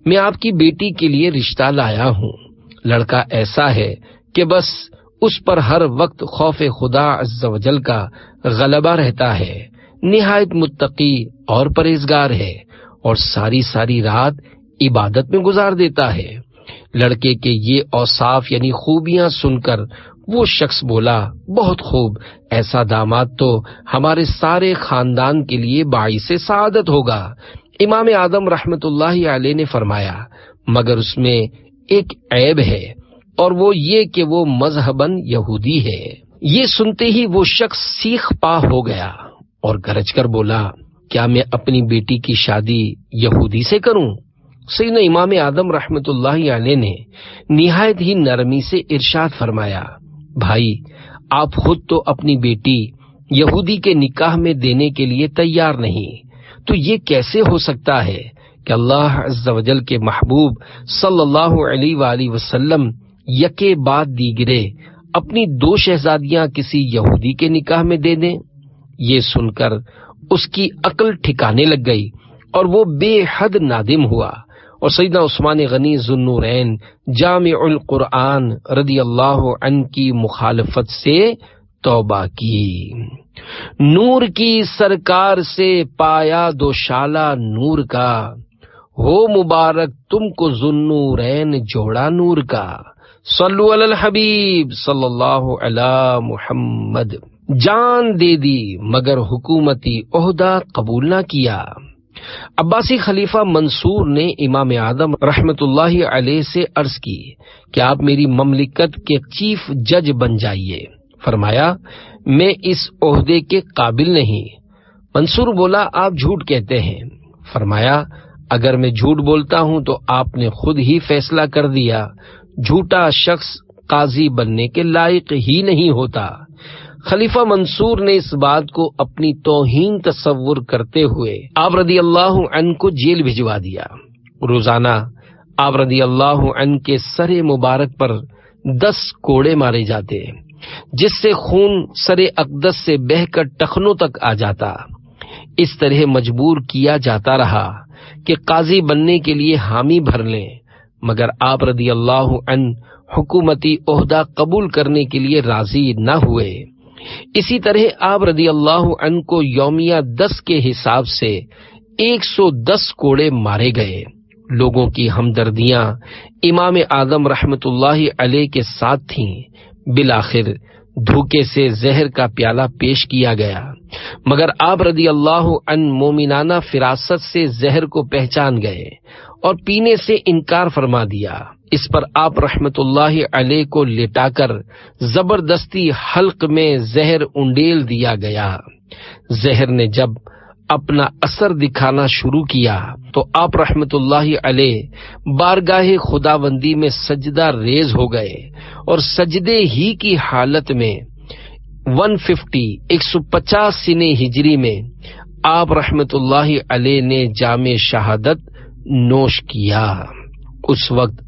میں آپ کی بیٹی کے لیے رشتہ لایا ہوں۔ لڑکا ایسا ہے کہ بس اس پر ہر وقت خوف خدا عز و جل کا غلبہ رہتا ہے، نہایت متقی اور پرہیزگار ہے اور ساری رات عبادت میں گزار دیتا ہے۔ لڑکے کے یہ اوصاف یعنی خوبیاں سن کر وہ شخص بولا، بہت خوب، ایسا داماد تو ہمارے سارے خاندان کے لیے باعث سعادت ہوگا۔ امام اعظم رحمت اللہ علیہ نے فرمایا، مگر اس میں ایک عیب ہے، اور وہ یہ کہ وہ مذہباً یہودی ہے۔ یہ سنتے ہی وہ شخص سیخ پا ہو گیا اور گرج کر بولا، کیا میں اپنی بیٹی کی شادی یہودی سے کروں؟ سیدنا امام اعظم رحمت اللہ علیہ نے نہایت ہی نرمی سے ارشاد فرمایا، بھائی آپ خود تو اپنی بیٹی یہودی کے نکاح میں دینے کے لیے تیار نہیں، تو یہ کیسے ہو سکتا ہے کہ اللہ عز و جل کے محبوب صلی اللہ علیہ وآلہ وسلم یکے بعد دیگرے اپنی 2 شہزادیاں کسی یہودی کے نکاح میں دے دیں؟ یہ سن کر اس کی عقل ٹھکانے لگ گئی اور وہ بے حد نادم ہوا، اور سیدنا عثمان غنی ذو النورین جامع القرآن رضی اللہ عنہ کی مخالفت سے توبہ کی۔ نور کی سرکار سے پایا دوشالہ نور کا، ہو مبارک تم کو ذو النورین جوڑا نور کا۔ صلو علی الحبیب صلی اللہ علی محمد۔ جان دے دی مگر حکومتی عہدہ قبول نہ کیا۔ عباسی خلیفہ منصور نے امام اعظم رحمت اللہ علیہ سے عرض کی کہ آپ میری مملکت کے چیف جج بن جائیے۔ فرمایا، میں اس عہدے کے قابل نہیں۔ منصور بولا، آپ جھوٹ کہتے ہیں۔ فرمایا، اگر میں جھوٹ بولتا ہوں تو آپ نے خود ہی فیصلہ کر دیا، جھوٹا شخص قاضی بننے کے لائق ہی نہیں ہوتا۔ خلیفہ منصور نے اس بات کو اپنی توہین تصور کرتے ہوئے آپ رضی اللہ عنہ کو جیل بھجوا دیا۔ روزانہ آپ رضی اللہ عنہ کے سر مبارک پر 10 کوڑے مارے جاتے، جس سے خون سر اقدس سے بہہ کر ٹخنوں تک آ جاتا۔ اس طرح مجبور کیا جاتا رہا کہ قاضی بننے کے لیے حامی بھر لیں، مگر آپ رضی اللہ عنہ حکومتی عہدہ قبول کرنے کے لیے راضی نہ ہوئے۔ اسی طرح آپ رضی اللہ عنہ کو یومیہ 10 کے حساب سے 110 کوڑے مارے گئے۔ لوگوں کی ہمدردیاں امام اعظم رحمت اللہ علیہ کے ساتھ تھیں۔ بالآخر دھوکے سے زہر کا پیالہ پیش کیا گیا، مگر آپ رضی اللہ عنہ مومنانہ فراست سے زہر کو پہچان گئے اور پینے سے انکار فرما دیا۔ اس پر آپ رحمت اللہ علیہ کو لٹا کر زبردستی حلق میں زہر انڈیل دیا گیا۔ زہر نے جب اپنا اثر دکھانا شروع کیا تو آپ رحمت اللہ علیہ بارگاہ خداوندی میں سجدہ ریز ہو گئے اور سجدے ہی کی حالت میں 150 سنہ ہجری میں آپ رحمت اللہ علیہ نے جام شہادت نوش کیا۔ اس وقت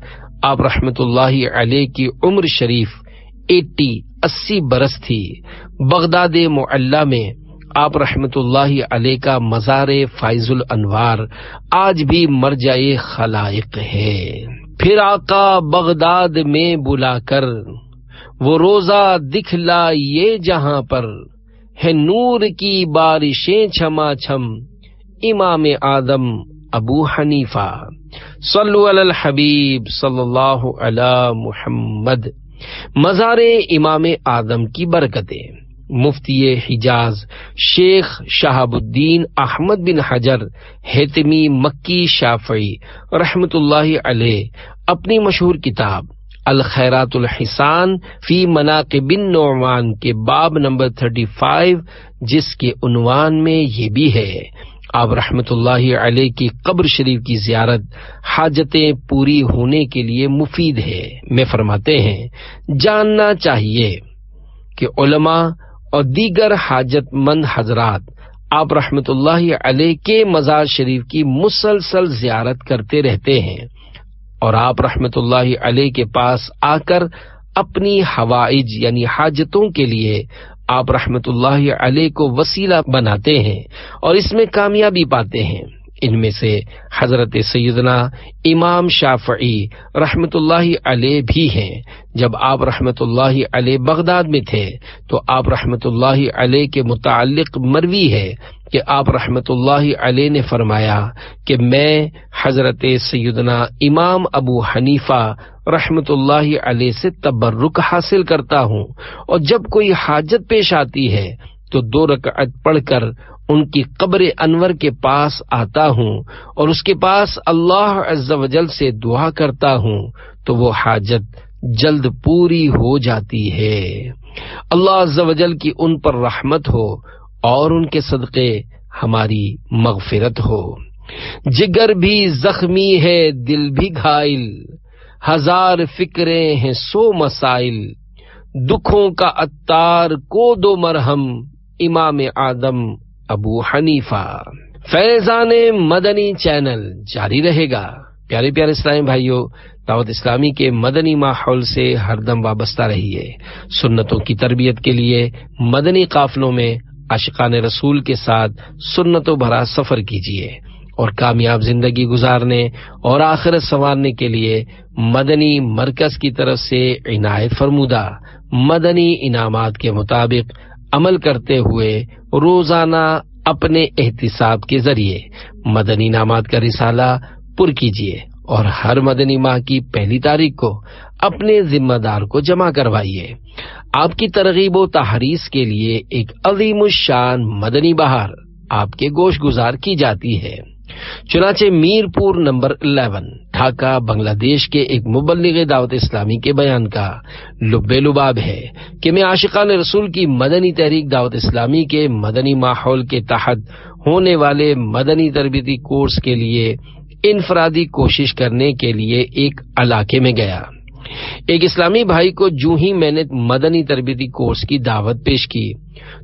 آپ رحمت اللہ علیہ کی عمر شریف 80 برس تھی۔ بغداد معلی میں آپ رحمت اللہ علیہ کا مزار فائز الانوار آج بھی مرجع خلائق ہے۔ پھر آقا بغداد میں بلا کر وہ روزہ دکھلائیے جہاں پر ہے نور کی بارشیں چھما چھم امام اعظم ابو حنیفہ۔ صلو علی الحبیب صلی اللہ علی محمد۔ مزار امام اعظم کی برکتیں۔ مفتی حجاز شیخ شہاب الدین احمد بن حجر حتمی مکی شافعی رحمت اللہ علیہ اپنی مشہور کتاب الخیرات الحسان فی مناقب النعمان کے باب نمبر 35 جس کے عنوان میں یہ بھی ہے، آپ رحمت اللہ علیہ کی قبر شریف کی زیارت حاجتیں پوری ہونے کے لیے مفید ہے۔ میں فرماتے ہیں جاننا چاہیے کہ علماء اور دیگر حاجت مند حضرات آپ رحمت اللہ علیہ کے مزار شریف کی مسلسل زیارت کرتے رہتے ہیں اور آپ رحمت اللہ علیہ کے پاس آ کر اپنی حوائج یعنی حاجتوں کے لیے آپ رحمت اللہ علیہ کو وسیلہ بناتے ہیں اور اس میں کامیابی پاتے ہیں۔ ان میں سے حضرت سیدنا امام شافعی رحمت اللہ علیہ بھی ہیں۔ جب آپ رحمت اللہ علیہ بغداد میں تھے تو آپ رحمت اللہ علیہ کے متعلق مروی ہے کہ آپ رحمت اللہ علیہ نے فرمایا کہ میں حضرت سیدنا امام ابو حنیفہ رحمت اللہ علیہ سے تبرک حاصل کرتا ہوں اور جب کوئی حاجت پیش آتی ہے تو 2 رکعت پڑھ کر ان کی قبر انور کے پاس آتا ہوں اور اس کے پاس اللہ عز و جل سے دعا کرتا ہوں تو وہ حاجت جلد پوری ہو جاتی ہے۔ اللہ عز و جل کی ان پر رحمت ہو اور ان کے صدقے ہماری مغفرت ہو۔ جگر بھی زخمی ہے دل بھی گھائل، 1000 فکریں ہیں 100 مسائل، دکھوں کا عطار کو دو مرہم امام اعظم ابو حنیفہ۔ فیضان مدنی چینل جاری رہے گا۔ پیارے پیارے اسلامی بھائیوں، دعوت اسلامی کے مدنی ماحول سے ہر دم وابستہ رہیے۔ سنتوں کی تربیت کے لیے مدنی قافلوں میں عاشقان رسول کے ساتھ سنتوں بھرا سفر کیجیے اور کامیاب زندگی گزارنے اور آخرت سنوارنے کے لیے مدنی مرکز کی طرف سے عنایت فرمودہ مدنی انعامات کے مطابق عمل کرتے ہوئے روزانہ اپنے احتساب کے ذریعے مدنی انعامات کا رسالہ پر کیجیے اور ہر مدنی ماہ کی 1 تاریخ کو اپنے ذمہ دار کو جمع کروائیے۔ آپ کی ترغیب و تحریض کے لیے ایک عظیم الشان مدنی بہار آپ کے گوش گزار کی جاتی ہے۔ چنانچہ میرپور نمبر 11 ڈھاکہ بنگلہ دیش کے ایک مبلغ دعوت اسلامی کے بیان کا لب لباب ہے کہ میں عاشقان رسول کی مدنی تحریک دعوت اسلامی کے مدنی ماحول کے تحت ہونے والے مدنی تربیتی کورس کے لیے انفرادی کوشش کرنے کے لیے ایک علاقے میں گیا۔ ایک اسلامی بھائی کو جو ہی میں نے مدنی تربیتی کورس کی دعوت پیش کی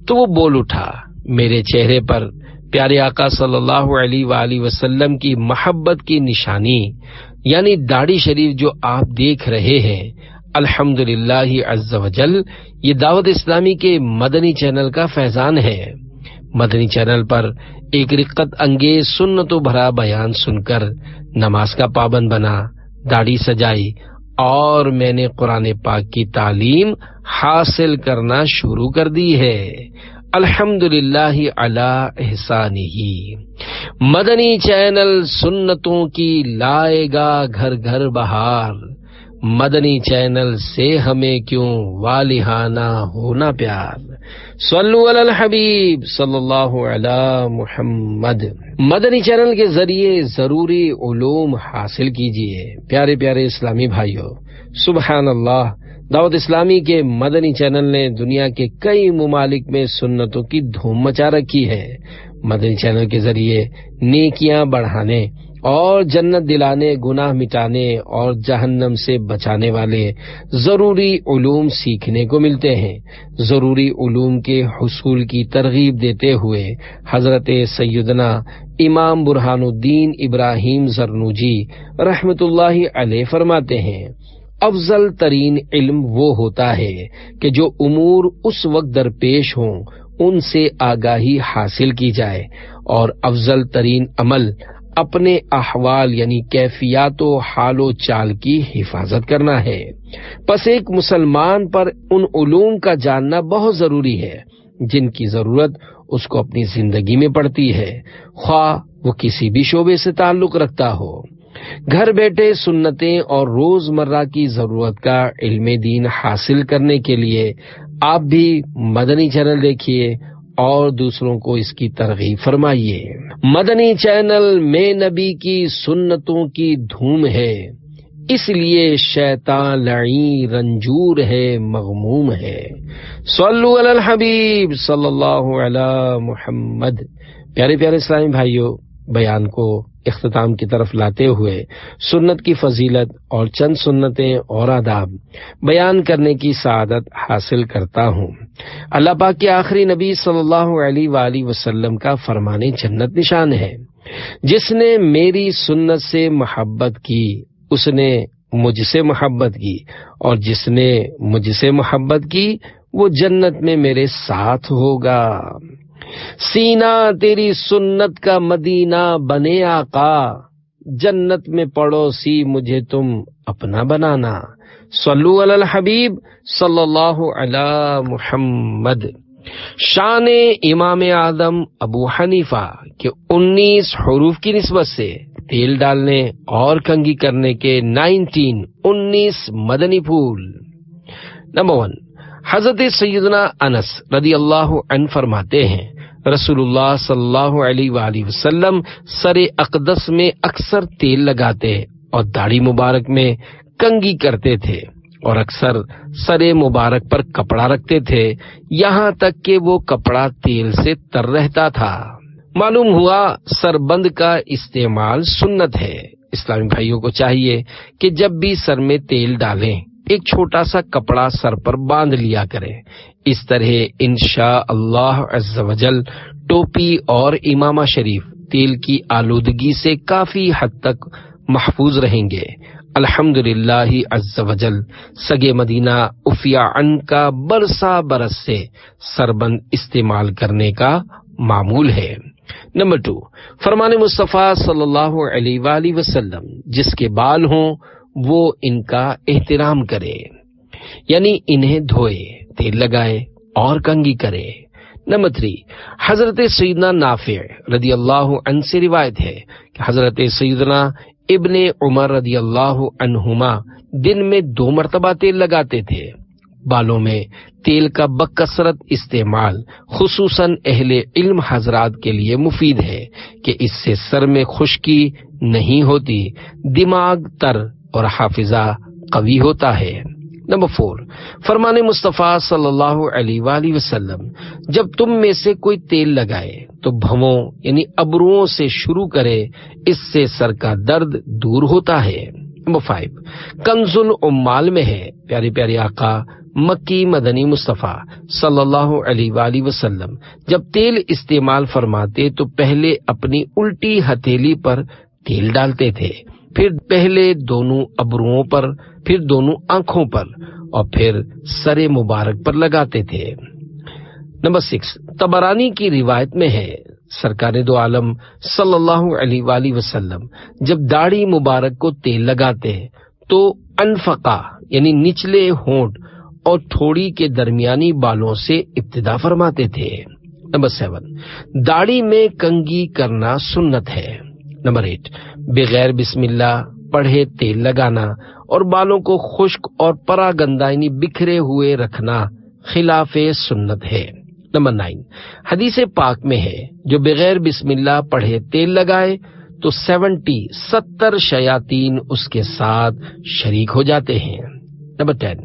تو وہ بول اٹھا، میرے چہرے پر پیارے آقا صلی اللہ علیہ وآلہ وسلم کی محبت کی نشانی یعنی داڑھی شریف جو آپ دیکھ رہے ہیں، الحمدللہ عز و جل یہ دعوت اسلامی کے مدنی چینل کا فیضان ہے۔ مدنی چینل پر ایک رقت انگیز سنتوں بھرا بیان سن کر نماز کا پابند بنا، داڑھی سجائی اور میں نے قرآن پاک کی تعلیم حاصل کرنا شروع کر دی ہے۔ الحمدللہ علی احسانہ۔ مدنی چینل سنتوں کی لائے گا گھر گھر بہار، مدنی چینل سے ہمیں کیوں والہانہ ہونا پیار۔ صلو علی الحبیب صلی اللہ علی محمد۔ مدنی چینل کے ذریعے ضروری علوم حاصل کیجیے۔ پیارے پیارے اسلامی بھائیوں، سبحان اللہ، دعوت اسلامی کے مدنی چینل نے دنیا کے کئی ممالک میں سنتوں کی دھوم مچا رکھی ہے۔ مدنی چینل کے ذریعے نیکیاں بڑھانے اور جنت دلانے، گناہ مٹانے اور جہنم سے بچانے والے ضروری علوم سیکھنے کو ملتے ہیں۔ ضروری علوم کے حصول کی ترغیب دیتے ہوئے حضرت سیدنا امام برہان الدین ابراہیم زرنوجی رحمت اللہ علیہ فرماتے ہیں، افضل ترین علم وہ ہوتا ہے کہ جو امور اس وقت درپیش ہوں ان سے آگاہی حاصل کی جائے، اور افضل ترین عمل اپنے احوال یعنی کیفیات و حال و چال کی حفاظت کرنا ہے۔ پس ایک مسلمان پر ان علوم کا جاننا بہت ضروری ہے جن کی ضرورت اس کو اپنی زندگی میں پڑتی ہے، خواہ وہ کسی بھی شعبے سے تعلق رکھتا ہو۔ گھر بیٹھے سنتیں اور روزمرہ کی ضرورت کا علم دین حاصل کرنے کے لیے آپ بھی مدنی چینل دیکھیے اور دوسروں کو اس کی ترغیب فرمائیے۔ مدنی چینل میں نبی کی سنتوں کی دھوم ہے، اس لیے شیطان لعین رنجور ہے، مغموم ہے۔ صلو علی الحبیب صلی اللہ علی محمد۔ پیارے پیارے اسلامی بھائیوں، بیان کو اختتام کی طرف لاتے ہوئے سنت کی فضیلت اور چند سنتیں اور آداب بیان کرنے کی سعادت حاصل کرتا ہوں۔ اللہ پاک کے آخری نبی صلی اللہ علیہ وآلہ وسلم کا فرمان جنت نشان ہے، جس نے میری سنت سے محبت کی اس نے مجھ سے محبت کی، اور جس نے مجھ سے محبت کی وہ جنت میں میرے ساتھ ہوگا۔ سینہ تیری سنت کا مدینہ بنے آقا، جنت میں پڑوسی مجھے تم اپنا بنانا۔ صلو علی الحبیب صلی اللہ علی محمد۔ شان امام اعظم ابو حنیفہ کے 19 حروف کی نسبت سے تیل ڈالنے اور کنگھی کرنے کے 19 مدنی پھول۔ نمبر 1، حضرت سیدنا انس رضی اللہ عنہ فرماتے ہیں، رسول اللہ صلی اللہ علیہ وآلہ وسلم سر اقدس میں اکثر تیل لگاتے اور داڑھی مبارک میں کنگھی کرتے تھے، اور اکثر سر مبارک پر کپڑا رکھتے تھے، یہاں تک کہ وہ کپڑا تیل سے تر رہتا تھا۔ معلوم ہوا سربند کا استعمال سنت ہے۔ اسلامی بھائیوں کو چاہیے کہ جب بھی سر میں تیل ڈالیں ایک چھوٹا سا کپڑا سر پر باندھ لیا کریں۔ اس طرح انشاء اللہ عز و جل ٹوپی اور امامہ شریف تیل کی آلودگی سے کافی حد تک محفوظ رہیں گے۔ الحمدللہ عز و جل سگے مدینہ عفیہ عنہ کا برسا برس سے سربند استعمال کرنے کا معمول ہے۔ نمبر 2، فرمان مصطفیٰ صلی اللہ علیہ وآلہ وسلم، جس کے بال ہوں وہ ان کا احترام کرے، یعنی انہیں دھوئے، تیل لگائے اور کنگھی کرے۔ نمبر 3، حضرت سیدنا نافع رضی اللہ عنہ سے روایت ہے کہ حضرت سیدنا ابن عمر رضی اللہ عنہما دن میں 2 مرتبہ تیل لگاتے تھے۔ بالوں میں تیل کا بکثرت استعمال خصوصاً اہل علم حضرات کے لیے مفید ہے کہ اس سے سر میں خشکی نہیں ہوتی، دماغ تر اور حافظہ قوی ہوتا ہے۔ نمبر 4، فرمان مصطفیٰ صلی اللہ علیہ وآلہ وسلم، جب تم میں سے کوئی تیل لگائے تو بھووں یعنی ابروؤں سے شروع کرے، اس سے سر کا درد دور ہوتا ہے۔ نمبر 5، کنز العمال میں ہے، پیارے پیارے آقا مکی مدنی مصطفیٰ صلی اللہ علیہ وآلہ وسلم جب تیل استعمال فرماتے تو پہلے اپنی الٹی ہتھیلی پر تیل ڈالتے تھے، پھر پہلے دونوں ابروؤں پر، پھر دونوں آنکھوں پر، اور پھر سر مبارک پر لگاتے تھے۔ نمبر 6، طبرانی کی روایت میں ہے، سرکار دو عالم صلی اللہ علیہ وآلہ وسلم جب داڑھی مبارک کو تیل لگاتے تو انفقا یعنی نچلے ہونٹ اور تھوڑی کے درمیانی بالوں سے ابتدا فرماتے تھے۔ نمبر 7، داڑھی میں کنگھی کرنا سنت ہے۔ نمبر 8، بغیر بسم اللہ پڑھے تیل لگانا اور بالوں کو خشک اور پراگندہ یعنی بکھرے ہوئے رکھنا خلاف سنت ہے۔ نمبر 9، حدیث پاک میں ہے جو بغیر بسم اللہ پڑھے تیل لگائے تو 70 شیاطین اس کے ساتھ شریک ہو جاتے ہیں۔ نمبر 10،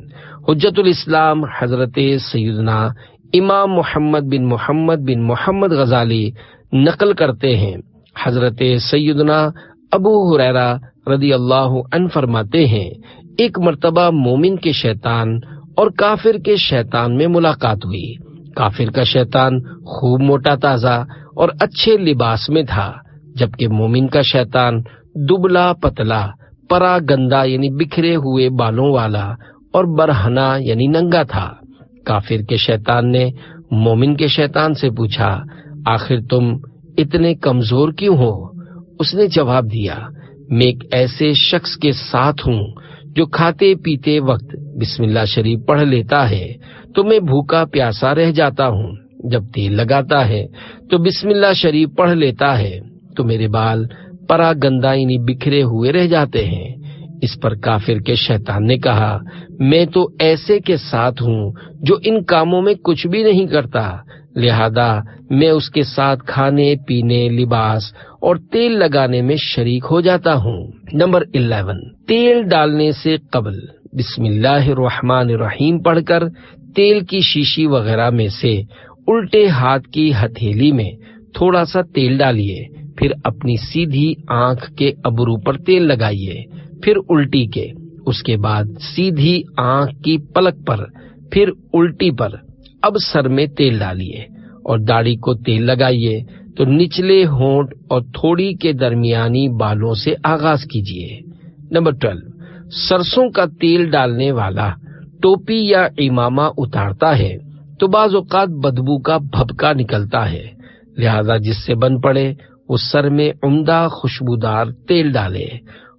حجت الاسلام حضرت سیدنا امام محمد بن محمد غزالی نقل کرتے ہیں، حضرت سیدنا ابو ہریرہ رضی اللہ عنہ فرماتے ہیں، ایک مرتبہ مومن کے شیطان اور کافر کے شیطان میں ملاقات ہوئی۔ کافر کا شیطان خوب موٹا تازہ اور اچھے لباس میں تھا، جبکہ مومن کا شیطان دبلا پتلا پرا گندا یعنی بکھرے ہوئے بالوں والا اور برہنہ یعنی ننگا تھا۔ کافر کے شیطان نے مومن کے شیطان سے پوچھا، آخر تم اتنے کمزور کیوں ہو؟ اس نے جواب دیا، میں ایک ایسے شخص کے ساتھ ہوں جو کھاتے پیتے وقت بسم اللہ شریف پڑھ لیتا ہے تو میں بھوکا پیاسا رہ جاتا ہوں، جب تیل لگاتا ہے تو بسم اللہ شریف پڑھ لیتا ہے تو میرے بال پرا گندا یعنی بکھرے ہوئے رہ جاتے ہیں۔ اس پر کافر کے شیطان نے کہا، میں تو ایسے کے ساتھ ہوں جو ان کاموں میں کچھ بھی نہیں کرتا، لہذا میں اس کے ساتھ کھانے پینے، لباس اور تیل لگانے میں شریک ہو جاتا ہوں۔ نمبر 11، تیل ڈالنے سے قبل بسم اللہ الرحمن الرحیم پڑھ کر تیل کی شیشی وغیرہ میں سے الٹے ہاتھ کی ہتھیلی میں تھوڑا سا تیل ڈالیے، پھر اپنی سیدھی آنکھ کے ابرو پر تیل لگائیے، پھر الٹی کے، اس کے بعد سیدھی آنکھ کی پلک پر، پھر الٹی پر۔ اب سر میں تیل ڈالیے اور داڑھی کو تیل لگائیے تو نچلے ہونٹ اور تھوڑی کے درمیانی بالوں سے آغاز کیجیے۔ نمبر 12، سرسوں کا تیل ڈالنے والا ٹوپی یا امامہ اتارتا ہے تو بعض اوقات بدبو کا بھبکا نکلتا ہے، لہذا جس سے بن پڑے وہ سر میں عمدہ خوشبودار تیل ڈالے۔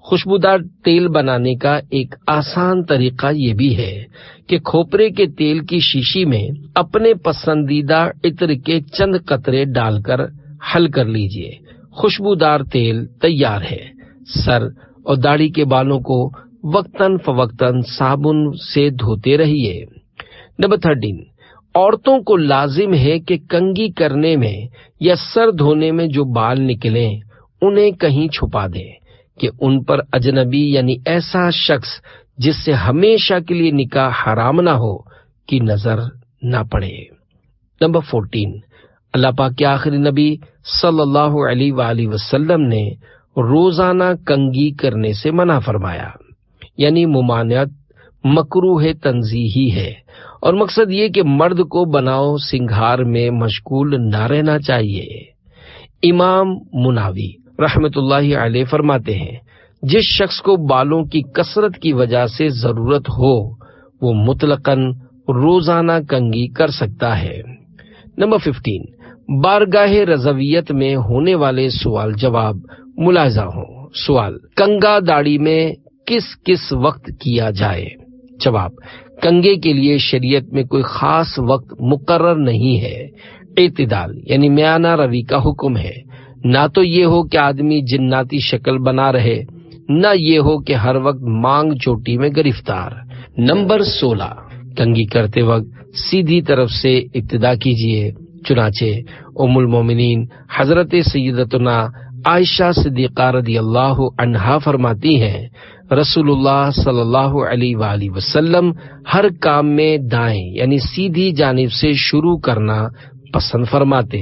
خوشبودار تیل بنانے کا ایک آسان طریقہ یہ بھی ہے کہ کھوپرے کے تیل کی شیشی میں اپنے پسندیدہ عطر کے چند قطرے ڈال کر حل کر لیجئے، خوشبودار تیل تیار ہے۔ سر اور داڑھی کے بالوں کو وقتاً فوقتاً صابن سے دھوتے رہیے۔ نمبر 13، عورتوں کو لازم ہے کہ کنگھی کرنے میں یا سر دھونے میں جو بال نکلیں انہیں کہیں چھپا دیں کہ ان پر اجنبی یعنی ایسا شخص جس سے ہمیشہ کے لیے نکاح حرام نہ ہو کی نظر نہ پڑے۔ نمبر 14، اللہ پاک کے آخری نبی صلی اللہ علیہ وآلہ وسلم نے روزانہ کنگھی کرنے سے منع فرمایا، یعنی ممانعت مکروہ تنزیہی ہے، اور مقصد یہ کہ مرد کو بناؤ سنگھار میں مشغول نہ رہنا چاہیے۔ امام مناوی رحمت اللہ علیہ فرماتے ہیں، جس شخص کو بالوں کی کثرت کی وجہ سے ضرورت ہو وہ مطلقاً روزانہ کنگھی کر سکتا ہے۔ نمبر 15، بارگاہ رضویت میں ہونے والے سوال جواب ملاحظہ ہوں۔ سوال، کنگا داڑھی میں کس کس وقت کیا جائے؟ جواب، کنگے کے لیے شریعت میں کوئی خاص وقت مقرر نہیں ہے، اعتدال یعنی میانہ روی کا حکم ہے۔ نہ تو یہ ہو کہ آدمی جناتی شکل بنا رہے، نہ یہ ہو کہ ہر وقت مانگ چوٹی میں گرفتار۔ نمبر 16، کنگھی کرتے وقت سیدھی طرف سے ابتدا کیجیے، چنانچہ ام المومنین حضرت سیدتنا عائشہ صدیقہ رضی اللہ عنہا فرماتی ہیں، رسول اللہ صلی اللہ علیہ وآلہ وسلم ہر کام میں دائیں یعنی سیدھی جانب سے شروع کرنا پسند فرماتے،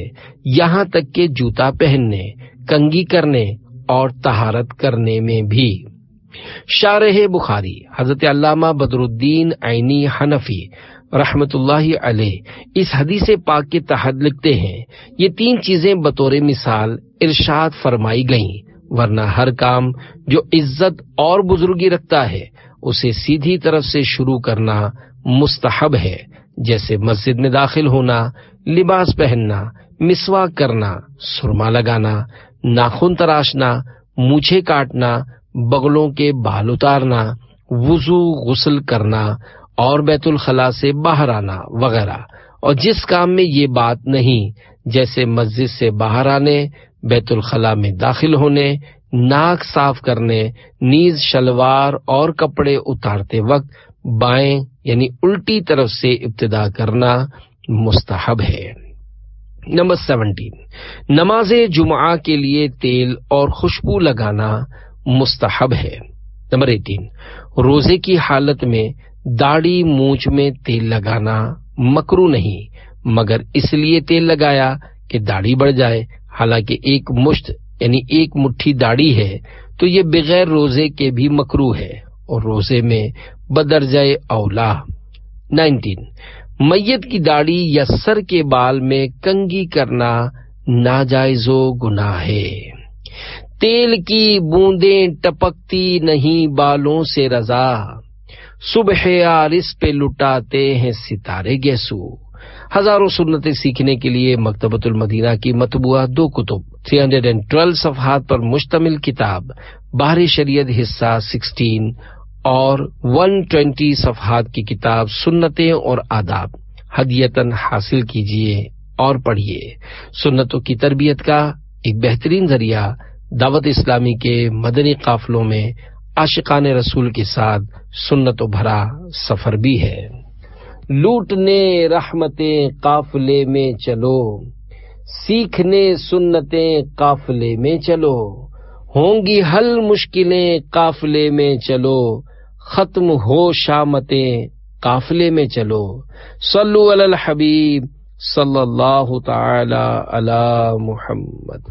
یہاں تک کہ جوتا پہننے، کنگھی کرنے اور طہارت کرنے میں بھی۔ شارح بخاری حضرت علامہ بدر الدین عینی حنفی رحمت اللہ علیہ اس حدیث پاک کے تحت لکھتے ہیں، یہ 3 چیزیں بطور مثال ارشاد فرمائی گئیں، ورنہ ہر کام جو عزت اور بزرگی رکھتا ہے اسے سیدھی طرف سے شروع کرنا مستحب ہے، جیسے مسجد میں داخل ہونا، لباس پہننا، مسواک کرنا، سرما لگانا، ناخن تراشنا، مونچھیں کاٹنا، بغلوں کے بال اتارنا، وضو، غسل کرنا اور بیت الخلاء سے باہر آنا وغیرہ، اور جس کام میں یہ بات نہیں جیسے مسجد سے باہر آنے، بیت الخلاء میں داخل ہونے، ناک صاف کرنے، نیز شلوار اور کپڑے اتارتے وقت بائیں یعنی الٹی طرف سے ابتدا کرنا مستحب ہے۔ نمبر 17، نماز جمعہ کے لیے تیل اور خوشبو لگانا مستحب ہے۔ نمبر 18، روزے کی حالت میں داڑھی مونچھ میں تیل لگانا مکروہ نہیں، مگر اس لیے تیل لگایا کہ داڑھی بڑھ جائے، حالانکہ ایک مشت یعنی ایک مٹھی داڑھی ہے تو یہ بغیر روزے کے بھی مکروہ ہے اور روزے میں بدرجہ اولا۔ 19، میت کی داڑھی یا سر کے بال میں کنگھی کرنا ناجائز و گناہ ہے۔ تیل کی بوندیں ٹپکتی نہیں بالوں سے رضا، صبح عارس پہ لٹاتے ہیں ستارے گیسو۔ ہزاروں سنتیں سیکھنے کے لیے مکتبۃ المدینہ کی مطبوعہ 2 کتب، 312 صفحات پر مشتمل کتاب بحر شریعت حصہ 16 اور 120 صفحات کی کتاب سنتیں اور آداب ہدیتاً حاصل کیجیے اور پڑھیے۔ سنتوں کی تربیت کا ایک بہترین ذریعہ دعوت اسلامی کے مدنی قافلوں میں عاشقان رسول کے ساتھ سنتوں بھرا سفر بھی ہے۔ لوٹنے رحمتیں قافلے میں چلو، سیکھنے سنتیں قافلے میں چلو، ہوں گی حل مشکلیں قافلے میں چلو، ختم ہو شامتیں قافلے میں چلو۔ صلو علی الحبیب صلی اللہ تعالی علی محمد۔